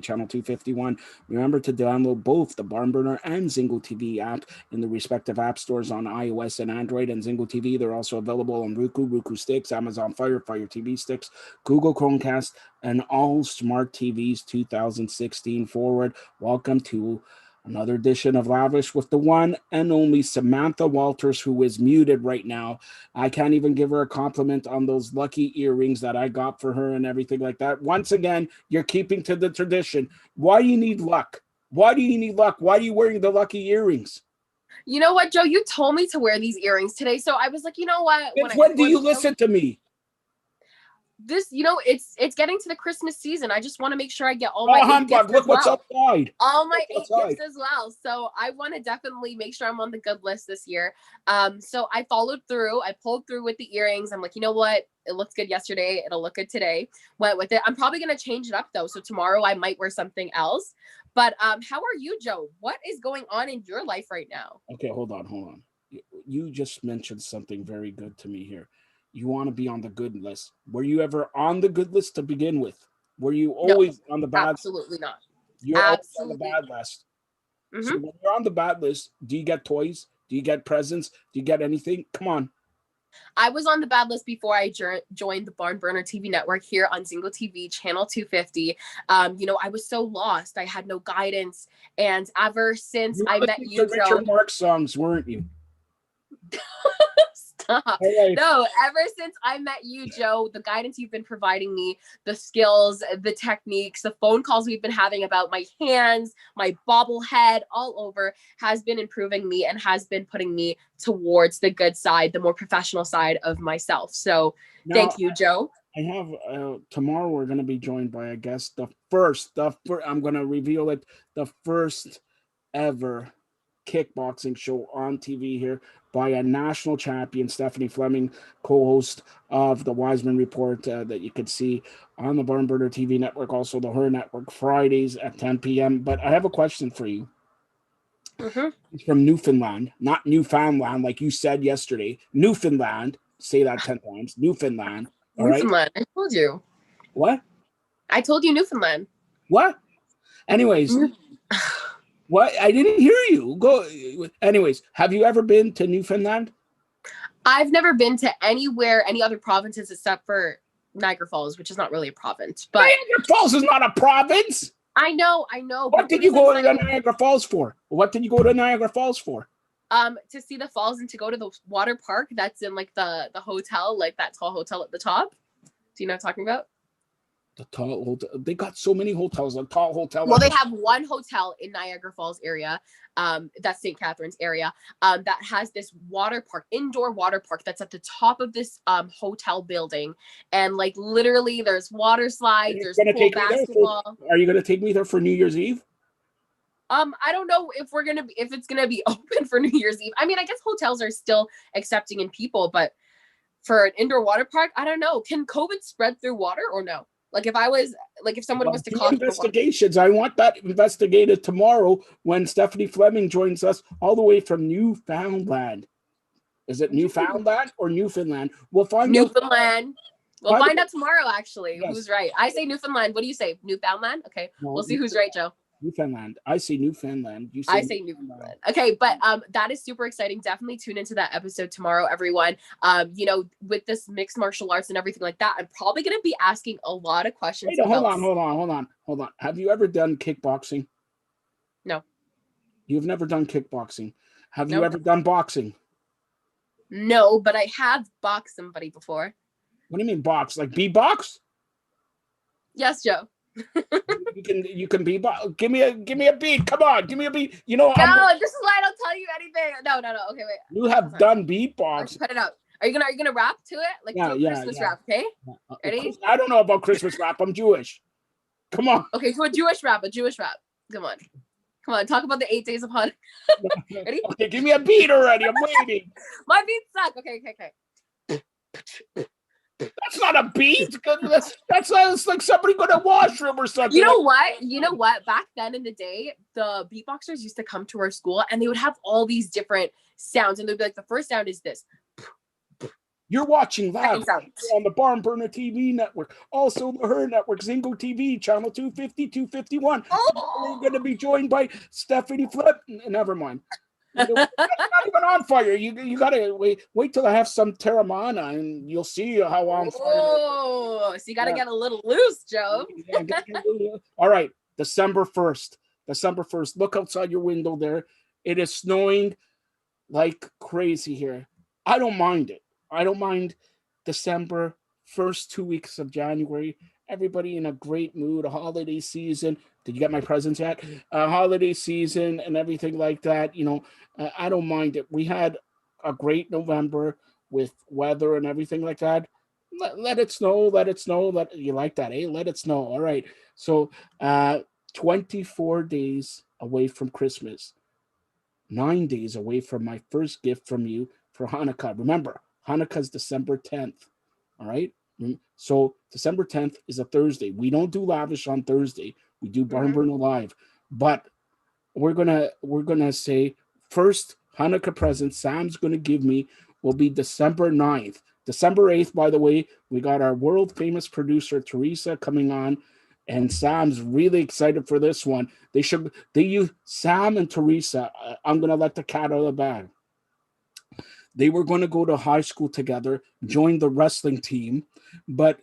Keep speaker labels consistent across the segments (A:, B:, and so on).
A: channel 251. Remember to download both the Barn Burner and ZingoTV app in the respective app stores on iOS and Android. And ZingoTV, they're also available on Roku Sticks, Amazon Fire TV Sticks, Google Chromecast, and all smart TVs 2016 forward. Welcome to another edition of Lavish with the one and only Samantha Walters, who is muted right now. I can't even give her a compliment on those lucky earrings that I got for her and everything like that. Once again, you're keeping to the tradition. Why do you need luck? Why do you need luck? Why are you wearing the lucky earrings?
B: You know what, Joe? You told me to wear these earrings today, so I was like, you know what?
A: When do you listen to me?
B: This, it's getting to the Christmas season. I just want to make sure I get all my
A: humbug. Look what's outside.
B: All my 8 gifts as well. So I want to definitely make sure I'm on the good list this year. So I followed through. I pulled through with the earrings. I'm like, you know what? It looked good yesterday. It'll look good today. Went with it. I'm probably going to change it up though. So tomorrow I might wear something else. But how are you, Joe? What is going on in your life right now?
A: Okay, hold on. You just mentioned something very good to me here. You want to be on the good list. Were you ever on the good list to begin with? Were you always on the bad?
B: Absolutely not.
A: You're absolutely on the bad list. Mm-hmm. So when you're on the bad list, do you get toys? Do you get presents? Do you get anything? Come on.
B: I was on the bad list before I joined the Barn Burner TV network here on ZingoTV channel 250. I was so lost. I had no guidance. And ever since I met you, Joe.
A: Richard Marx songs, weren't you?
B: Stop. Right. No, ever since I met you, Joe, the guidance you've been providing me, the skills, the techniques, the phone calls we've been having about my hands, my bobblehead, all over, has been improving me and has been putting me towards the good side, the more professional side of myself. So thank you, Joe.
A: I have tomorrow we're going to be joined by a guest, the first I'm going to reveal it, the first ever kickboxing show on TV here by a national champion, Stephanie Fleming, co-host of the Wiseman Report that you could see on the Barn Burner TV network, also the H.E.R network, Fridays at 10 p.m. But I have a question for you. Mm-hmm. It's from Newfoundland, not Newfoundland, like you said yesterday. Newfoundland. Say that 10 times. Newfoundland. All
B: Newfoundland.
A: Right?
B: I told you.
A: What?
B: I told you Newfoundland.
A: What? Anyways. What? I didn't hear you. Go. Anyways, have you ever been to Newfoundland?
B: I've never been to anywhere, any other provinces except for Niagara Falls, which is not really a province. But
A: Niagara Falls is not a province.
B: I know.
A: What did you go to Niagara Falls for? What did you go to Niagara Falls for?
B: To see the falls and to go to the water park that's in like the hotel, like that tall hotel at the top. Do you know what I'm talking about?
A: The tall hotel. They got so many hotels. A tall hotel.
B: Well, they have one hotel in Niagara Falls area. That's St. Catharines area. That has this water park, indoor water park that's at the top of this hotel building. And like literally there's water slides, there's pool basketball.
A: Are you gonna take me there for New Year's Eve?
B: I don't know if it's gonna be open for New Year's Eve. I mean, I guess hotels are still accepting in people, but for an indoor water park, I don't know. Can COVID spread through water or no? Like if someone was to call
A: investigations, I want that investigated tomorrow when Stephanie Fleming joins us all the way from Newfoundland. Is it Newfoundland or Newfoundland? We'll find
B: Newfoundland. We'll find out tomorrow, actually, yes. Who's right. I say Newfoundland. What do you say? Newfoundland? Okay. No, we'll see who's right, Joe.
A: Newfoundland. I say Newfoundland.
B: I say Newfoundland. Okay, but that is super exciting. Definitely tune into that episode tomorrow, everyone. With this mixed martial arts and everything like that, I'm probably going to be asking a lot of questions.
A: Wait, hold on. Have you ever done kickboxing?
B: No.
A: You've never done kickboxing. Have you ever done boxing?
B: No, but I have boxed somebody before.
A: What do you mean box? Like B-box?
B: Yes, Joe.
A: you can be. Give me a beat. Come on, give me a beat. You know.
B: No, this is why I don't tell you anything. No. Okay, wait.
A: You have done beatbox.
B: Put it up. Are you gonna rap to it? Like Christmas rap, okay? Ready?
A: I don't know about Christmas rap. I'm Jewish. Come on.
B: Okay, so a Jewish rap. Come on. Talk about the 8 days of Hanukkah. Ready?
A: Okay, give me a beat already. I'm waiting.
B: My beats suck. Okay.
A: That's not a beat. That's like somebody going to washroom or something.
B: You know what? Back then in the day, the beatboxers used to come to our school and they would have all these different sounds. And they'd be like, the first sound is this.
A: You're watching live
B: Checking sound.
A: on the Barn Burner TV network, also the Her network, Zingo TV, channel 250, 251. We're going to
B: Oh.
A: be joined by Stephanie Flip. Never mind. That's not even on fire. You gotta wait till I have some Terramana, and you'll see how on fire.
B: Oh, so you got to get a little loose, Joe.
A: All right, December 1st. December 1st. Look outside your window there. It is snowing like crazy here. I don't mind it. I don't mind December, first 2 weeks of January. Everybody in a great mood, a holiday season. Did you get my presents yet? A holiday season and everything like that. I don't mind it. We had a great November with weather and everything like that. Let it snow. Let it snow. You like that, eh? Let it snow. All right. So, 24 days away from Christmas. 9 days away from my first gift from you for Hanukkah. Remember, Hanukkah's December 10th. All right. So December 10th is a Thursday. We don't do lavish on Thursday. We do Barn Burner Live. But we're gonna say first Hanukkah present Sam's gonna give me will be December 9th. December 8th, by the way, we got our world famous producer Teresa coming on, and Sam's really excited for this one. They use Sam and Teresa. I'm gonna let the cat out of the bag. They were going to go to high school together, join the wrestling team, but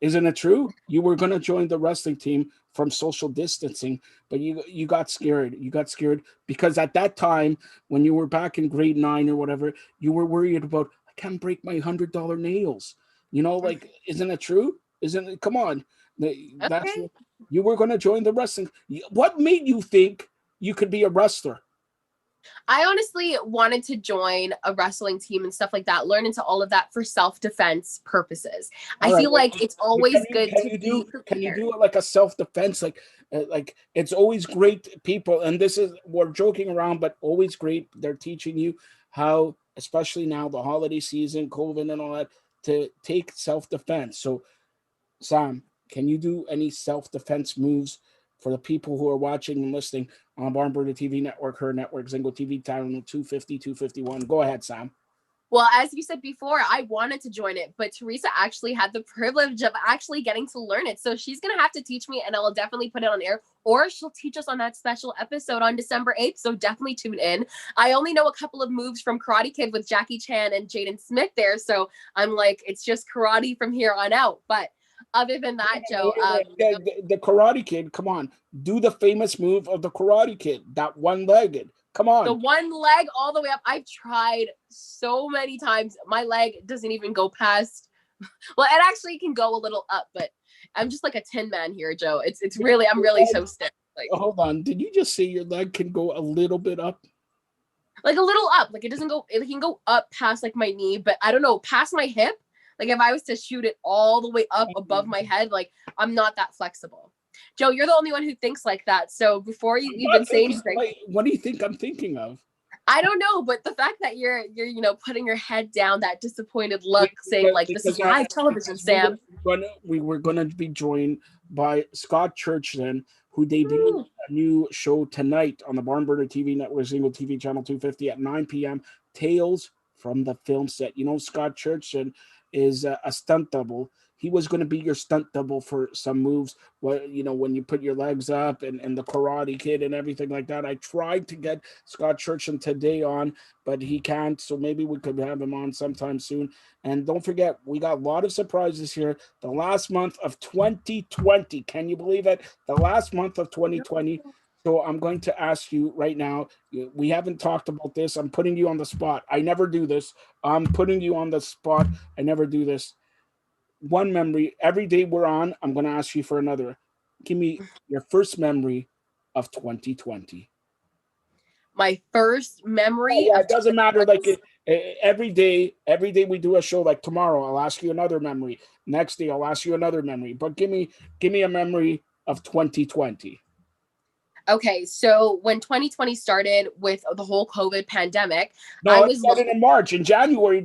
A: isn't it true? You were going to join the wrestling team from social distancing, but you got scared. You got scared because at that time, when you were back in grade 9 or whatever, you were worried about I can't break my $100 nails. Like, isn't it true? Isn't it? Come on, that's
B: Okay.
A: you were going to join the wrestling. What made you think you could be a wrestler?
B: I honestly wanted to join a wrestling team and stuff like that, learn into all of that for self-defense purposes.
A: All
B: I
A: right.
B: feel like it's always good
A: Can
B: to
A: you
B: be
A: do
B: prepared.
A: it like a self defense? Like it's always great people, and this is we're joking around, but always great. They're teaching you how, especially now the holiday season, COVID and all that, to take self defense. So, Sam, can you do any self defense moves for the people who are watching and listening on Barnburner TV network, Her network, Zingo TV, channel 250, 251? Go ahead, Sam.
B: Well, as you said before, I wanted to join it, but Teresa actually had the privilege of actually getting to learn it. So she's going to have to teach me, and I'll definitely put it on air, or she'll teach us on that special episode on December 8th. So definitely tune in. I only know a couple of moves from Karate Kid with Jackie Chan and Jaden Smith there. So I'm like, it's just karate from here on out. But other than that, Joe,
A: The Karate Kid, come on, do the famous move of the Karate Kid, that one-legged. Come
B: the
A: on.
B: one leg all the way up. I've tried so many times. My leg doesn't even go past. Well, it actually can go a little up, but I'm just like a tin man here, Joe. It's really I'm really so stiff.
A: Hold on. Did you just say your leg can go a little bit up?
B: Like a little up. Like it doesn't go. It can go up past like my knee, but I don't know past my hip. Like if I was to shoot it all the way up above my head, like I'm not that flexible. Joe, you're the only one who thinks like that. So before you even say anything,
A: What do you think I'm thinking of?
B: I don't know, but the fact that you're putting your head down, that disappointed look, saying like this is live television, Sam.
A: We were gonna be joined by Scott Churchland, who debuted
B: Ooh.
A: a new show tonight on the Barnburner TV network, Single TV channel 250 at 9 p.m. Tales from the film set. Scott Churchland is a stunt double. He was going to be your stunt double for some moves. When you put your legs up and the Karate Kid and everything like that. I tried to get Scott Churchland today on, but he can't. So maybe we could have him on sometime soon. And don't forget, we got a lot of surprises here. The last month of 2020. Can you believe it? The last month of 2020. So I'm going to ask you right now. We haven't talked about this. I'm putting you on the spot. I never do this. I'm putting you on the spot. I never do this. One memory. Every day we're on, I'm going to ask you for another. Give me your first memory of 2020.
B: My first memory
A: Yeah,
B: of
A: it doesn't matter.
B: 2020.
A: Every day we do a show. Like tomorrow, I'll ask you another memory. Next day, I'll ask you another memory. But give me a memory of 2020.
B: Okay, so when 2020 started with the whole COVID pandemic, I
A: No, it
B: was
A: started in March. In January,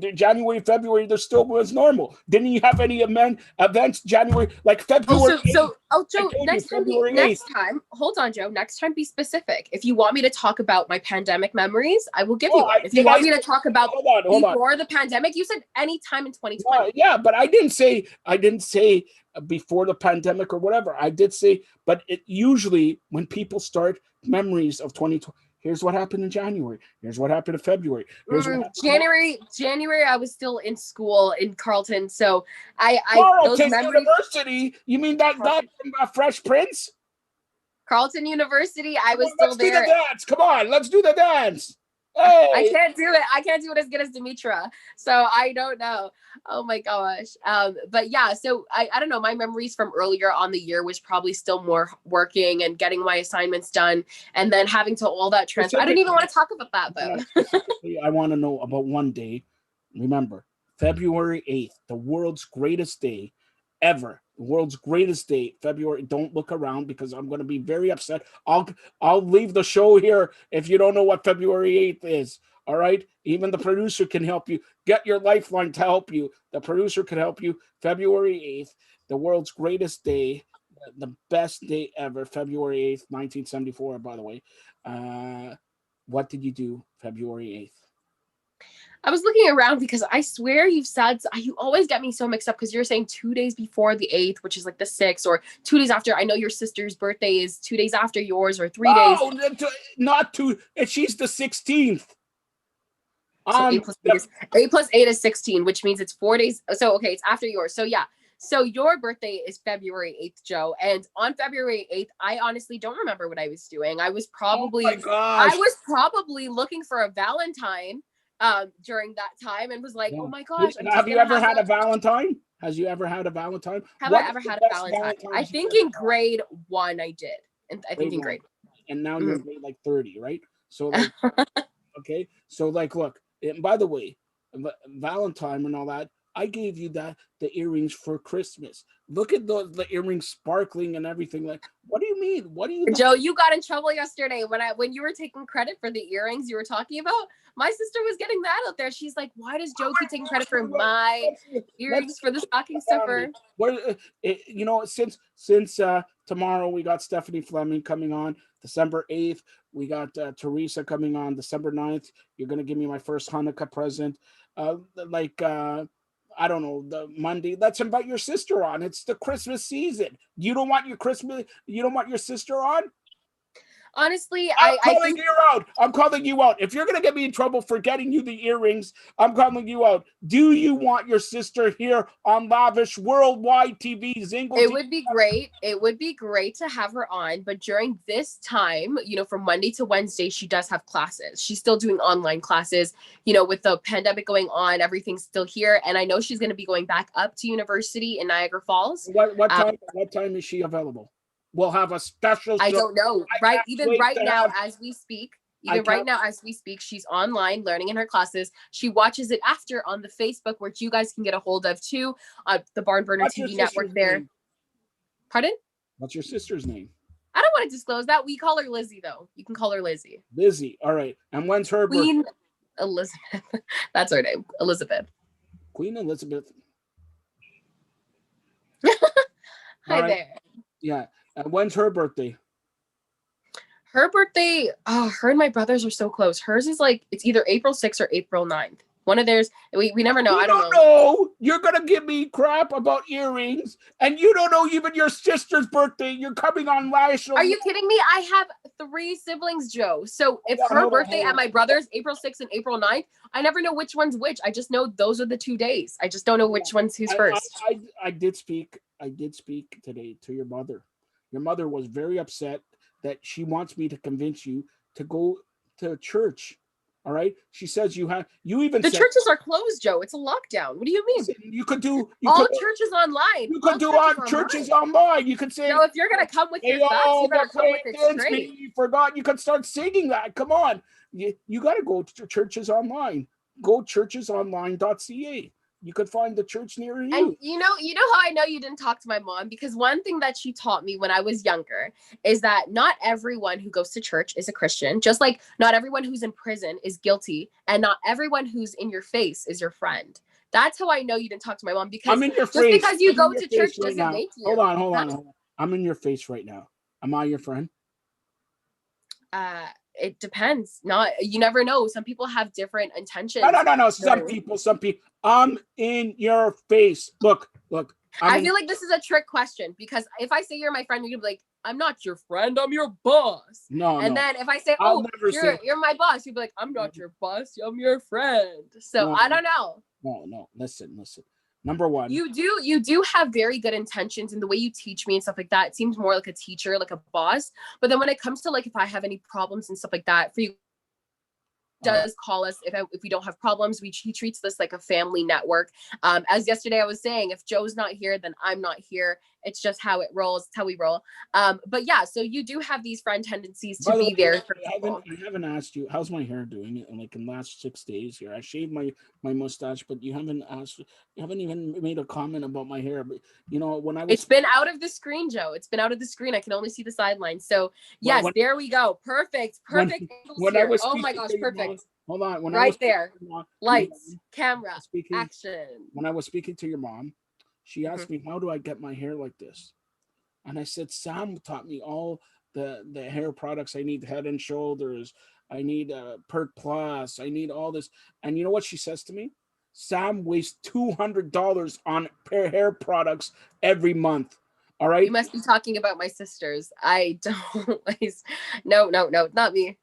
A: February, there still was normal. Didn't you have any events January, like
B: Oh,
A: February 8th? I
B: Joe,
A: told you February 8th.
B: next time, hold on, Joe. Next time, be specific. If you want me to talk about my pandemic memories, I will give
A: No,
B: you one. If you
A: did I
B: want
A: say,
B: me to talk about
A: hold on.
B: before the pandemic, you said any time in
A: No,
B: 2020.
A: yeah, but I didn't say before the pandemic or whatever. I did say, but it usually when people start memories of 2020, here's what happened in January. Here's what happened in February. Here's what happened in
B: January, I was still in school in Carlton, so those
A: Carleton
B: memories.
A: University. You mean that guy
B: Carlton,
A: from Fresh Prince?
B: Carlton University, I
A: Come
B: was
A: on,
B: still
A: let's do the
B: there.
A: dance. Come on, let's do the dance.
B: I
A: Hey,
B: can't do it. I can't do it as good as Dimitra. So I don't know. Oh my gosh. But yeah, so I don't know. My memories from earlier on the year was probably still more working and getting my assignments done and then having to all that transfer. I don't even want to talk about that
A: no,
B: though.
A: specifically, I want to know about one day. Remember, February 8th, the world's greatest day ever. The world's greatest day, February. Don't look around because I'm going to be very upset. I'll leave the show here if you don't know what February 8th is. All right? Even the producer can help you. Get your lifeline to help you. The producer can help you. February 8th, the world's greatest day, the best day ever, February 8th, 1974, by the way. What did you do February 8th?
B: I was looking around because I swear you've said, you always get me so mixed up because you're saying 2 days before the 8th, which is like the 6th, or 2 days after. I know your sister's birthday is 2 days after yours, or 3 days.
A: No, not two. She's the 16th.
B: So 8 plus 8 is 8 plus 8 is 16, which means it's 4 days. So okay, it's after yours. So yeah. So your birthday is February 8th, Joe. And on February 8th, I honestly don't remember what I was doing.
A: Oh my
B: I
A: gosh.
B: was probably looking for a Valentine during that time and was like, oh
A: Yeah.
B: my gosh, I'm just
A: Have you
B: gonna
A: ever
B: have
A: had a Valentine? Has you ever had a Valentine?
B: have I
A: What is
B: ever
A: the
B: had a
A: best
B: Valentine? I
A: Valentine's you
B: think
A: ever
B: in grade one I did. And I think
A: grade
B: in
A: one?
B: grade
A: And now you're
B: one.
A: in grade like 30, right? So
B: Mhm.
A: like, okay. So like, look. And by the way, Valentine and all that. I gave you the earrings for Christmas. Look at the earrings sparkling and everything. Like, what do you mean? What do you?
B: Joe, you got in trouble yesterday when you were taking credit for the earrings you were talking about. My sister was getting that out there. She's like, "Why does Joe keep taking credit for my
A: Let's
B: earrings for the stocking
A: family.
B: stuffer?"
A: What since tomorrow we got Stephanie Fleming coming on December 8th. We got Teresa coming on December 9th. You're gonna give me my first Hanukkah present. Like I don't know, the Monday. Let's invite your sister on. It's the Christmas season. You don't want your Christmas. You don't want your sister on.
B: Honestly,
A: I'm
B: I
A: calling
B: think
A: you out. I'm calling you out. If you're going to get me in trouble for getting you the earrings, I'm calling you out. Do you want your sister here on Lavish Worldwide TV, Zingle
B: it
A: TV?
B: would be great. It would be great to have her on, but during this time, from Monday to Wednesday, she does have classes. She's still doing online classes. With the pandemic going on, everything's still here, and I know she's going to be going back up to university in Niagara Falls.
A: What
B: Um,
A: time? What time is she available? We'll have a special
B: I
A: show.
B: don't know.
A: I
B: Right,
A: can't
B: even
A: wait
B: right
A: to
B: now
A: have.
B: as we speak,
A: I can't.
B: she's online learning in her classes. She watches it after on the Facebook, which you guys can get a hold of too, the Barn Burner
A: What's your
B: TV network
A: sister's
B: there.
A: name?
B: Pardon?
A: What's your sister's name?
B: I don't want to disclose that. We call her Lizzie though. You can call her Lizzie.
A: Lizzie. All right. And when's her birthday?
B: Queen Elizabeth. That's her name. Elizabeth.
A: Queen Elizabeth. All
B: Hi
A: right.
B: there.
A: Yeah. And when's her birthday?
B: Her birthday, her and my brothers are so close. Hers is like, it's either April 6th or April 9th. One of theirs, we never know.
A: You
B: I don't
A: don't
B: know.
A: know. You're gonna give me crap about earrings, and you don't know even your sister's birthday. You're coming on national.
B: Are you kidding me? I have 3 siblings, Joe. So if her birthday and my brother's April 6th and April 9th, I never know which one's which. I just know those are the 2 days. I just don't know which one's who's first.
A: I did speak. I did speak today to your mother. Your mother was very upset that she wants me to convince you to go to church. All right. She says you even
B: The
A: said
B: churches are closed, Joe. It's a lockdown. What do you mean?
A: you could do
B: All churches online.
A: you
B: All
A: could do
B: churches
A: on
B: online.
A: churches online. You could say,
B: Joe, if you're gonna come with
A: "Hey,
B: your facts, you
A: oh,
B: better
A: the
B: come with it
A: pagans,
B: straight.
A: me forgot." You could start singing that. Come on. You got to go to churches online. Go churchesonline.ca. You could find the church near you.
B: And you know how I know you didn't talk to my mom? Because one thing that she taught me when I was younger is that not everyone who goes to church is a Christian, just like not everyone who's in prison is guilty, and not everyone who's in your face is your friend. That's how I know you didn't talk to my mom, because
A: I'm in your
B: just
A: face.
B: because you
A: I'm
B: go
A: in your
B: to
A: face
B: church
A: right
B: doesn't
A: now.
B: make you.
A: Hold on. I'm in your face right now. Am I your friend?
B: It depends. Not, you never know. Some people have different intentions.
A: No. Some people. I'm in your face. Look.
B: I feel like this is a trick question, because if I say you're my friend, you're gonna be like, I'm not your friend, I'm your boss.
A: No.
B: Then if I say,
A: I'll
B: oh,
A: never
B: you're my boss, you'd be like, I'm not your boss, I'm your friend. So
A: No.
B: I don't know.
A: No. Listen. Number one.
B: You do have very good intentions in the way you teach me and stuff like that. It seems more like a teacher, like a boss. But then when it comes to like, if I have any problems and stuff like that, for you, does call us if we don't have problems. He treats this like a family network. As yesterday I was saying, if Joe's not here, then I'm not here. It's just how it rolls. It's how we roll. But yeah, so you do have these friend tendencies to be there for people.
A: I haven't asked you, how's my hair doing like in the last 6 days here. I shaved my mustache, but you haven't even made a comment about my hair. But you know, when I was,
B: it's been out of the screen, Joe. It's been out of the screen. I can only see the sideline. So yes, there we go. Perfect angles here. Oh my gosh, perfect.
A: Hold on. When
B: right
A: I was
B: there. Lights, camera, action.
A: When I was speaking to your mom, she asked me, how do I get my hair like this? And I said, Sam taught me all the hair products I need, Head and Shoulders. I need Perk Plus. I need all this. And you know what she says to me? Sam wastes $200 on hair products every month. All right.
B: You must be talking about my sisters. I don't waste. No, not me.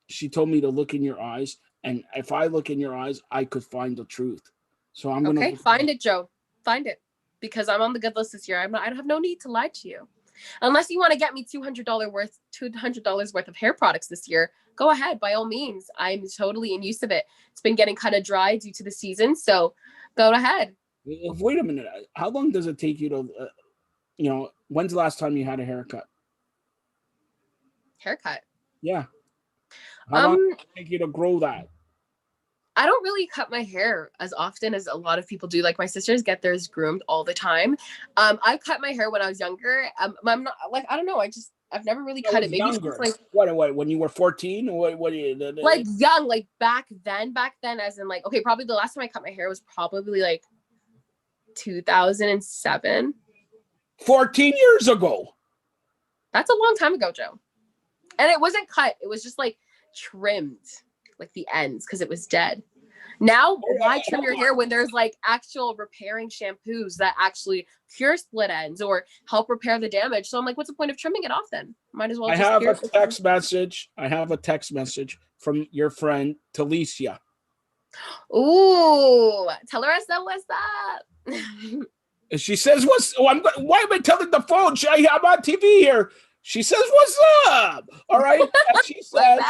A: She told me to look in your eyes. And if I look in your eyes, I could find the truth. So I'm going to
B: find it, Joe. Find it. Because I'm on the good list this year. I don't have no need to lie to you. Unless you want to get me $200 worth of hair products this year, go ahead, by all means. I'm totally in use of it. It's been getting kind of dry due to the season, so go ahead.
A: Wait a minute. How long does it take you to, when's the last time you had a haircut?
B: Haircut?
A: Yeah. How long does it take you to grow that?
B: I don't really cut my hair as often as a lot of people do. Like my sisters get theirs groomed all the time. I cut my hair when I was younger. I'm not like, I don't know. I've never really cut it. Maybe
A: younger. Like what? When you were 14? What?
B: Like young, like back then, as in like, okay, probably the last time I cut my hair was probably like 2007.
A: 14 years ago.
B: That's a long time ago, Joe. And it wasn't cut. It was just like trimmed, like the ends, because it was dead. Now, why trim your hair when there's like actual repairing shampoos that actually cure split ends or help repair the damage? So I'm like, what's the point of trimming it off then? Might as well.
A: I have a text message. I have a text message from your friend Talicia.
B: Ooh, tell her I said what's up.
A: And she says, why am I telling the phone? I'm on TV here. She says, what's up? All right. And she says,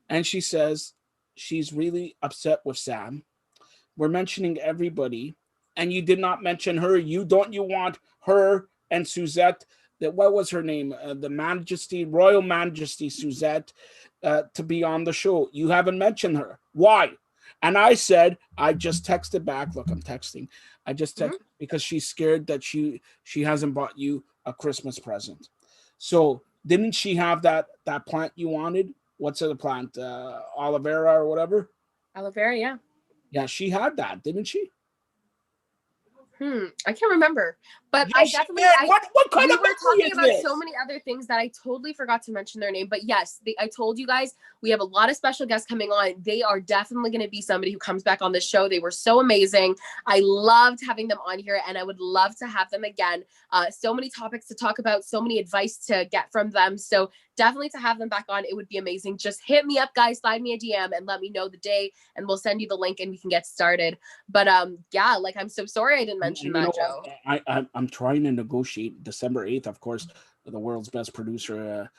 A: and she says, she's really upset with Sam. We're mentioning everybody, and you did not mention her. You want her and Suzette, what was her name? The Royal Majesty Suzette, to be on the show. You haven't mentioned her. Why? And I said, I just texted back. Look, I'm texting. I just texted because she's scared that she hasn't bought you a Christmas present. So didn't she have that plant you wanted? What's the plant? Aloe vera or whatever?
B: Aloe vera, yeah.
A: Yeah, she had that, didn't she?
B: I can't remember, but
A: yes,
B: I definitely.
A: What kind
B: we
A: of
B: were talking about
A: this?
B: so many other things that I totally forgot to mention their name. But yes, I told you guys we have a lot of special guests coming on. They are definitely going to be somebody who comes back on the show. They were so amazing. I loved having them on here, and I would love to have them again. So many topics to talk about, so many advice to get from them. So definitely to have them back on, it would be amazing. Just hit me up, guys. Slide me a DM and let me know the day, and we'll send you the link and we can get started. But yeah, like I'm so sorry I didn't mention that, Joe.
A: I'm trying to negotiate December 8th, of course, the world's best producer,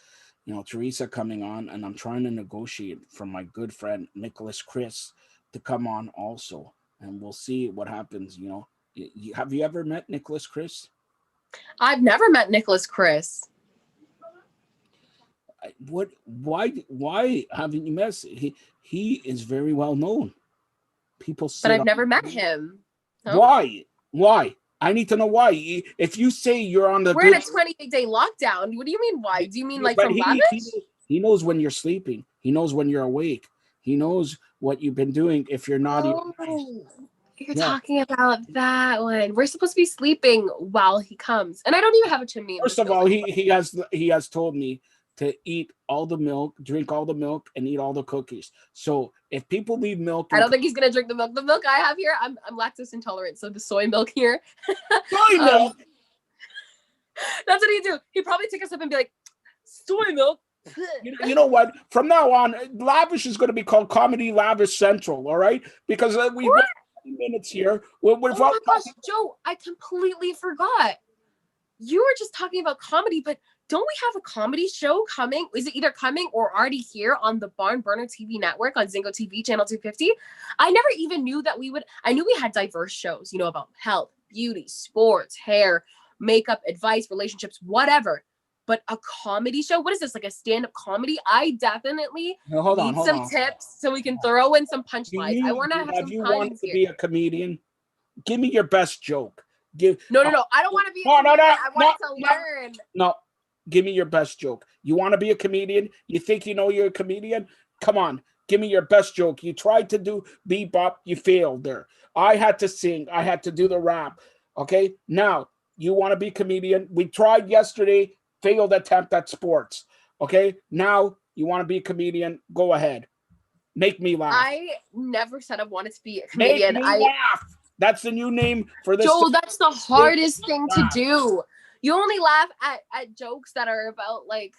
A: Teresa coming on, and I'm trying to negotiate from my good friend Nicholas Chris to come on also, and we'll see what happens. Have you ever met Nicholas Chris?
B: I've never met Nicholas Chris.
A: What? Why haven't you met? He is very well known. People
B: But
A: sit
B: I've
A: on.
B: never met him. No.
A: Why? Why? I need to know why. If you say you're on the
B: We're in
A: good,
B: a 28-day lockdown. What do you mean why? Do you mean like
A: but
B: from Lavish?
A: he knows when you're sleeping. He knows when you're awake. He knows what you've been doing if you're naughty or nice.
B: Oh, you're
A: Yeah.
B: talking about that one. We're supposed to be sleeping while he comes. And I don't even have a chimney in
A: First
B: this
A: of all,
B: building.
A: he has told me to eat all the milk, drink all the milk, and eat all the cookies. So if people leave milk,
B: I
A: and
B: don't think he's gonna drink the milk. The milk I have here, I'm lactose intolerant, so the soy milk here.
A: soy milk,
B: That's what he'd do. He'd probably take us up and be like, soy milk.
A: you know what? From now on, Lavish is going to be called Comedy Lavish Central. All right, because we went 20 minutes here.
B: Oh my gosh, Joe, I completely forgot. You were just talking about comedy, but don't we have a comedy show coming? Is it either coming or already here on the Barn Burner TV network on ZingoTV channel 250? I never even knew that we would. I knew we had diverse shows, you know, about health, beauty, sports, hair, makeup, advice, relationships, whatever. But a comedy show? What is this, like a stand-up comedy? I definitely
A: No, hold on,
B: need some tips so we can throw in some punchlines. I want to have some
A: you wanted
B: puns
A: to
B: here.
A: be a comedian? Give me your best joke. Give
B: No. I don't want to be a
A: no,
B: comedian. I want to learn.
A: no. Give me your best joke. You want to be a comedian? You think you know you're a comedian? Come on, give me your best joke. You tried to do bebop, you failed there. I had to sing. I had to do the rap. Okay, now you want to be a comedian? We tried yesterday, failed attempt at sports. Okay, now you want to be a comedian? Go ahead, make me laugh.
B: I never said I wanted to be a comedian.
A: Make me laugh. That's the new name for this.
B: Joel, that's the hardest thing to do. You only laugh at jokes that are about like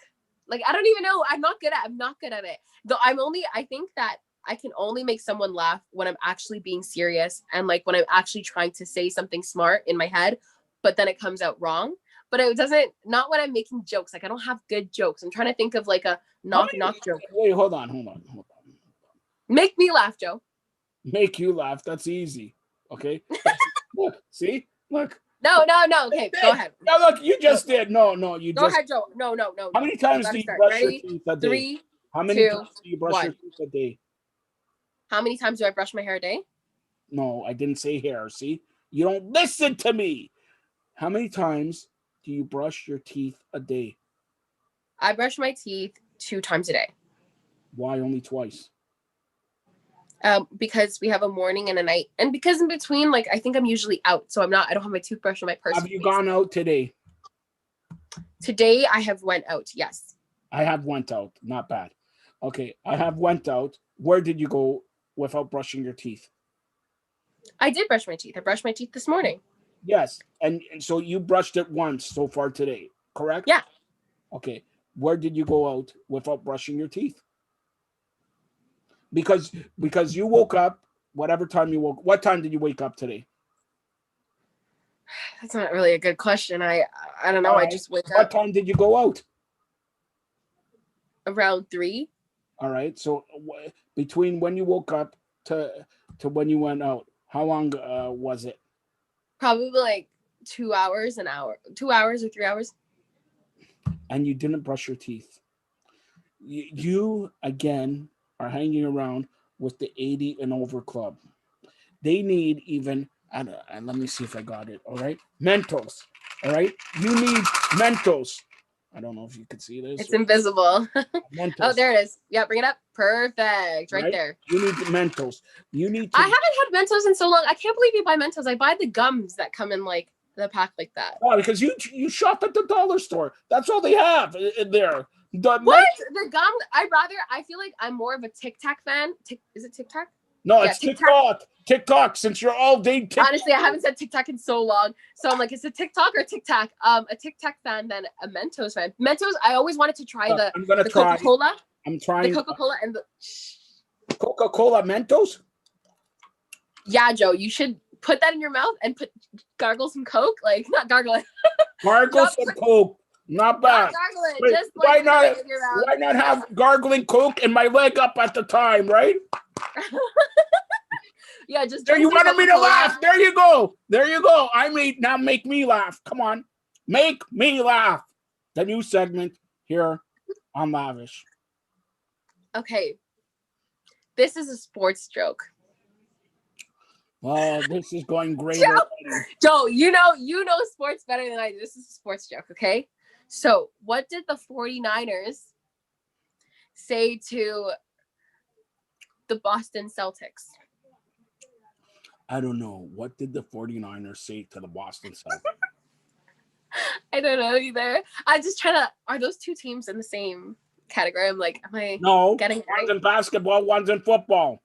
B: I don't even know. I'm not good at it. Though I think that I can only make someone laugh when I'm actually being serious and like when I'm actually trying to say something smart in my head, but then it comes out wrong. But it doesn't, not when I'm making jokes. Like I don't have good jokes. I'm trying to think of like a knock joke.
A: Wait, hold on.
B: Make me laugh, Joe.
A: Make you laugh. That's easy. Okay. Look, see? Look.
B: No. Okay, go ahead.
A: No, look, you just did. No, you
B: go
A: just.
B: Go ahead, Joe. No.
A: How many times do you brush your teeth a day?
B: 3,
A: How many
B: 2,
A: times do you brush your teeth a day?
B: How many times do I brush my hair a day?
A: No, I didn't say hair. See? You don't listen to me. How many times do you brush your teeth a day?
B: I brush my teeth 2 times a day.
A: Why only twice?
B: Because we have a morning and a night, and because in between, like I think I'm usually out, so I don't have my toothbrush in my purse.
A: Have you gone out today?
B: Today I have went out. Yes.
A: I have went out. Not bad. Okay, I have went out. Where did you go without brushing your teeth?
B: I did brush my teeth. I brushed my teeth this morning.
A: Yes, and so you brushed it once so far today, correct?
B: Yeah.
A: Okay, where did you go out without brushing your teeth? Because you woke up, whatever time you woke. What time did you wake up today?
B: That's not really a good question. I don't know.
A: Right.
B: I just wake up.
A: What time did you go out?
B: Around 3.
A: All right. So between when you woke up to when you went out, how long was it?
B: Probably like 2 hours, an hour, 2 hours or 3 hours.
A: And you didn't brush your teeth. You again are hanging around with the 80 and over club. They need even, and let me see if I got it. All right. Mentos. All right. You need Mentos. I don't know if you could see this.
B: It's invisible.
A: Mentos.
B: Oh, there it is. Yeah, bring it up. Perfect. Right there.
A: You need the Mentos. You need to.
B: I haven't had Mentos in so long. I can't believe you buy Mentos. I buy the gums that come in like the pack like that.
A: Oh, because you shop at the dollar store. That's all they have in there.
B: The gum? I feel like I'm more of a Tic Tac fan. Is it Tic Tac?
A: No, yeah, it's TikTok. TikTok, since you're all day TikTok.
B: Honestly, I haven't said TikTok in so long. So I'm like, is it TikTok or Tic Tac? A Tic Tac fan, then a Mentos fan. Mentos, I always wanted to try the Coca-Cola.
A: I'm trying.
B: The Coca-Cola and the...
A: Coca-Cola Mentos?
B: Yeah, Joe, you should put that in your mouth and gargle some Coke. Like, not gargle it.
A: Gargle some Coke. Not bad.
B: Not gargle it.
A: Wait,
B: just like
A: why not have gargling Coke and my leg up at the time, right?
B: Yeah, just
A: there. You wanted me to laugh. There you go. Now make me laugh. Come on, make me laugh. The new segment here on Lavish.
B: Okay. This is a sports joke.
A: Well, this is going great
B: Joe,
A: already.
B: Joe, you know sports better than I do. This is a sports joke, okay? So, what did the 49ers say to the Boston Celtics?
A: I don't know. What did the 49ers say to the Boston Celtics?
B: I don't know either. I'm just trying to. Are those two teams in the same category? I'm like, am I getting it
A: one's
B: right?
A: in basketball, one's in football.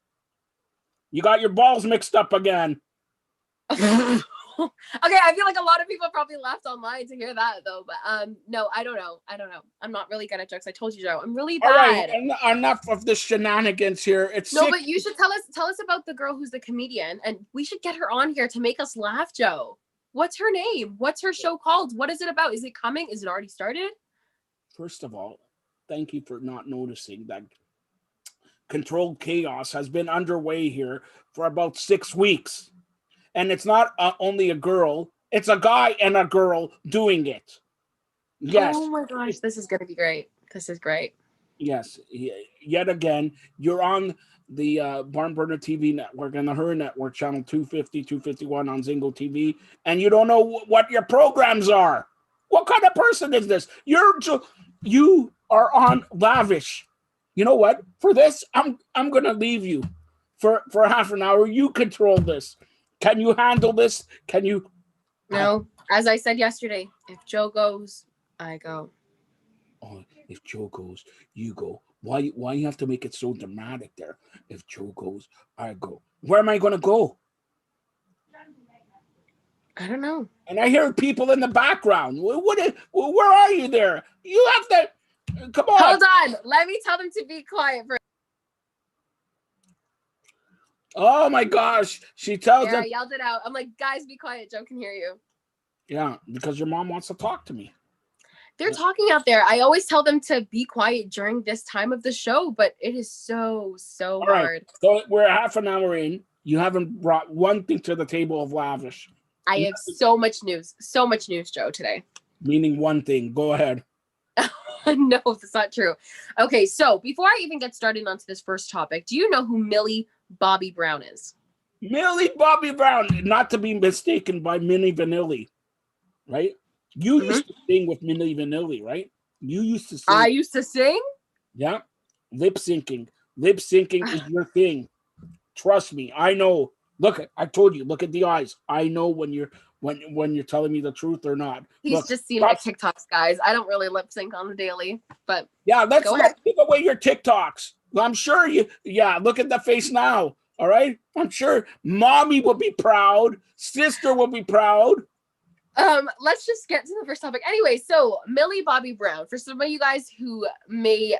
A: You got your balls mixed up again.
B: Okay, I feel like a lot of people probably left online to hear that though. But no, I don't know. I'm not really good at jokes. I told you, Joe. I'm really bad.
A: All right, enough of the shenanigans here. It's
B: no, but you should tell us about the girl who's the comedian, and we should get her on here to make us laugh, Joe. What's her name? What's her show called? What is it about? Is it coming? Is it already started?
A: First of all, thank you for not noticing that Controlled Chaos has been underway here for about 6 weeks. And it's not only a girl, it's a guy and a girl doing it. Yes.
B: Oh my gosh, this is going to be great. This is great.
A: Yes. Yet again, you're on the Barn Burner TV network and the H.E.R network, channel 250, 251 on ZingoTV, and you don't know what your programs are. What kind of person is this? You are on Lavish. You know what? For this, I'm going to leave you for half an hour. You control this. Can you handle this? Can you?
B: No, as I said yesterday, if Joe goes, I go.
A: Oh, if Joe goes, you go. Why you have to make it so dramatic there? If Joe goes, I go. Where am I going to go?
B: I don't know.
A: And I hear people in the background. Where are you there? You have to. Come on.
B: Hold on. Let me tell them to be quiet for.
A: Oh my gosh. She tells
B: Yeah,
A: them.
B: I yelled it out. I'm like, guys, be quiet. Joe can hear you.
A: Yeah, because your mom wants to talk to me.
B: They're talking out there. I always tell them to be quiet during this time of the show, but it is so
A: All
B: hard.
A: Right. So we're half an hour in. You haven't brought one thing to the table of Lavish.
B: I have so much news, Joe, today.
A: Meaning one thing. Go ahead.
B: No, that's not true. Okay, so before I even get started onto this first topic, do you know who Millie Bobby Brown is?
A: Millie Bobby Brown, not to be mistaken by Minnie Vanilli, right? You used to sing with Millie Vanilli, right? You used to sing.
B: I used to sing?
A: Yeah. Lip syncing. Lip syncing is your thing. Trust me. I know. Look, I told you, look at the eyes. I know when you're telling me the truth or not.
B: He's just seen my TikToks, guys. I don't really lip sync on the daily, but
A: yeah, let's give away your TikToks. I'm sure look at the face now. All right. I'm sure mommy will be proud. Sister will be proud.
B: Let's just get to the first topic. Anyway, so Millie Bobby Brown, for some of you guys who may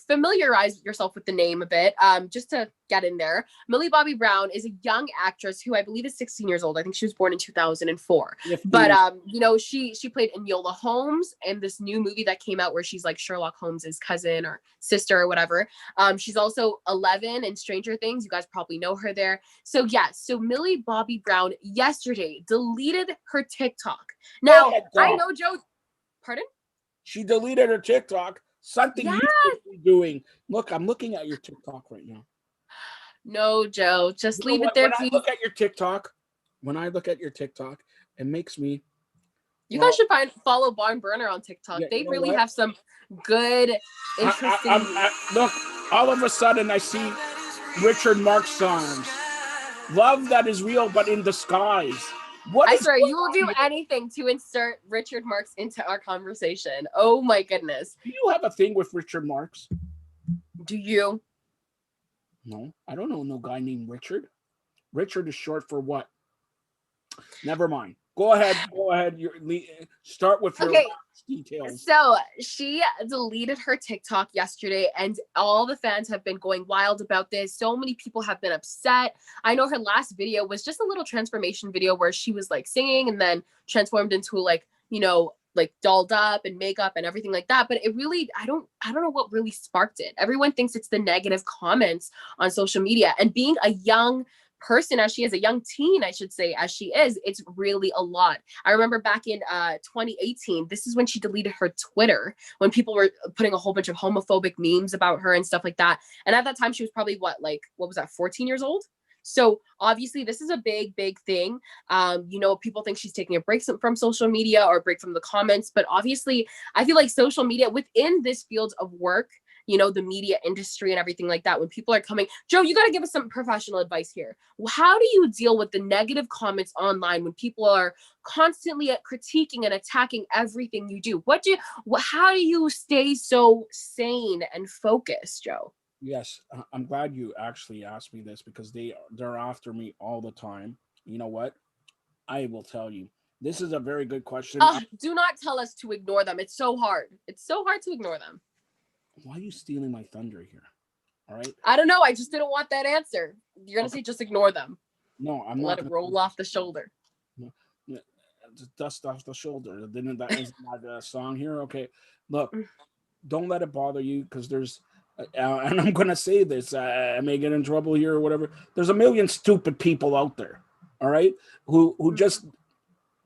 B: familiarize yourself with the name a bit, just to get in there. Millie Bobby Brown is a young actress who I believe is 16 years old. I think she was born in 2004. But she played Enola Holmes in this new movie that came out where she's like Sherlock Holmes's cousin or sister or whatever. She's also 11 in Stranger Things. You guys probably know her there. So Millie Bobby Brown yesterday deleted her TikTok. Now, I know Joe. Pardon?
A: She deleted her TikTok. Something you should be doing. Look, I'm looking at your TikTok right now.
B: No, Joe, just leave it there, please.
A: When I look at your TikTok, it makes me.
B: You guys should follow Barn Burner on TikTok. They really have some good, interesting.
A: Look, all of a sudden I see Richard Marx songs. Love that is real, but in disguise.
B: I swear, you will do anything to insert Richard Marx into our conversation. Oh my goodness.
A: Do you have a thing with Richard Marx?
B: Do you?
A: No, I don't know no guy named Richard. Richard is short for what? Never mind. Go ahead. Start with your details.
B: So she deleted her TikTok yesterday, and all the fans have been going wild about this. So many people have been upset. I know her last video was just a little transformation video where she was like singing and then transformed into like dolled up and makeup and everything like that. But it really, I don't know what really sparked it. Everyone thinks it's the negative comments on social media, and being a young person as she is, a young teen, I should say, as she is, it's really a lot. I remember back in 2018, this is when she deleted her Twitter, when people were putting a whole bunch of homophobic memes about her and stuff like that. And at that time, she was probably what was that, 14 years old? So obviously this is a big thing. People think she's taking a break from social media or a break from the comments, but obviously I feel like social media within this field of work, the media industry and everything like that, when people are coming, Joe, you got to give us some professional advice here. How do you deal with the negative comments online when people are constantly critiquing and attacking everything you do? How do you stay so sane and focused, Joe?
A: Yes, I'm glad you actually asked me this because they're after me all the time. You know what? I will tell you. This is a very good question.
B: Do not tell us to ignore them. It's so hard. It's so hard to ignore them.
A: Why are you stealing my thunder here? All right.
B: I don't know. I just didn't want that answer. You're gonna say just ignore them.
A: No, I'm
B: Let
A: not.
B: it roll off the shoulder.
A: No, dust off the shoulder. Didn't that is my song here? Okay, look, don't let it bother you because there's, and I'm gonna say this. I may get in trouble here or whatever. There's a million stupid people out there. All right, who just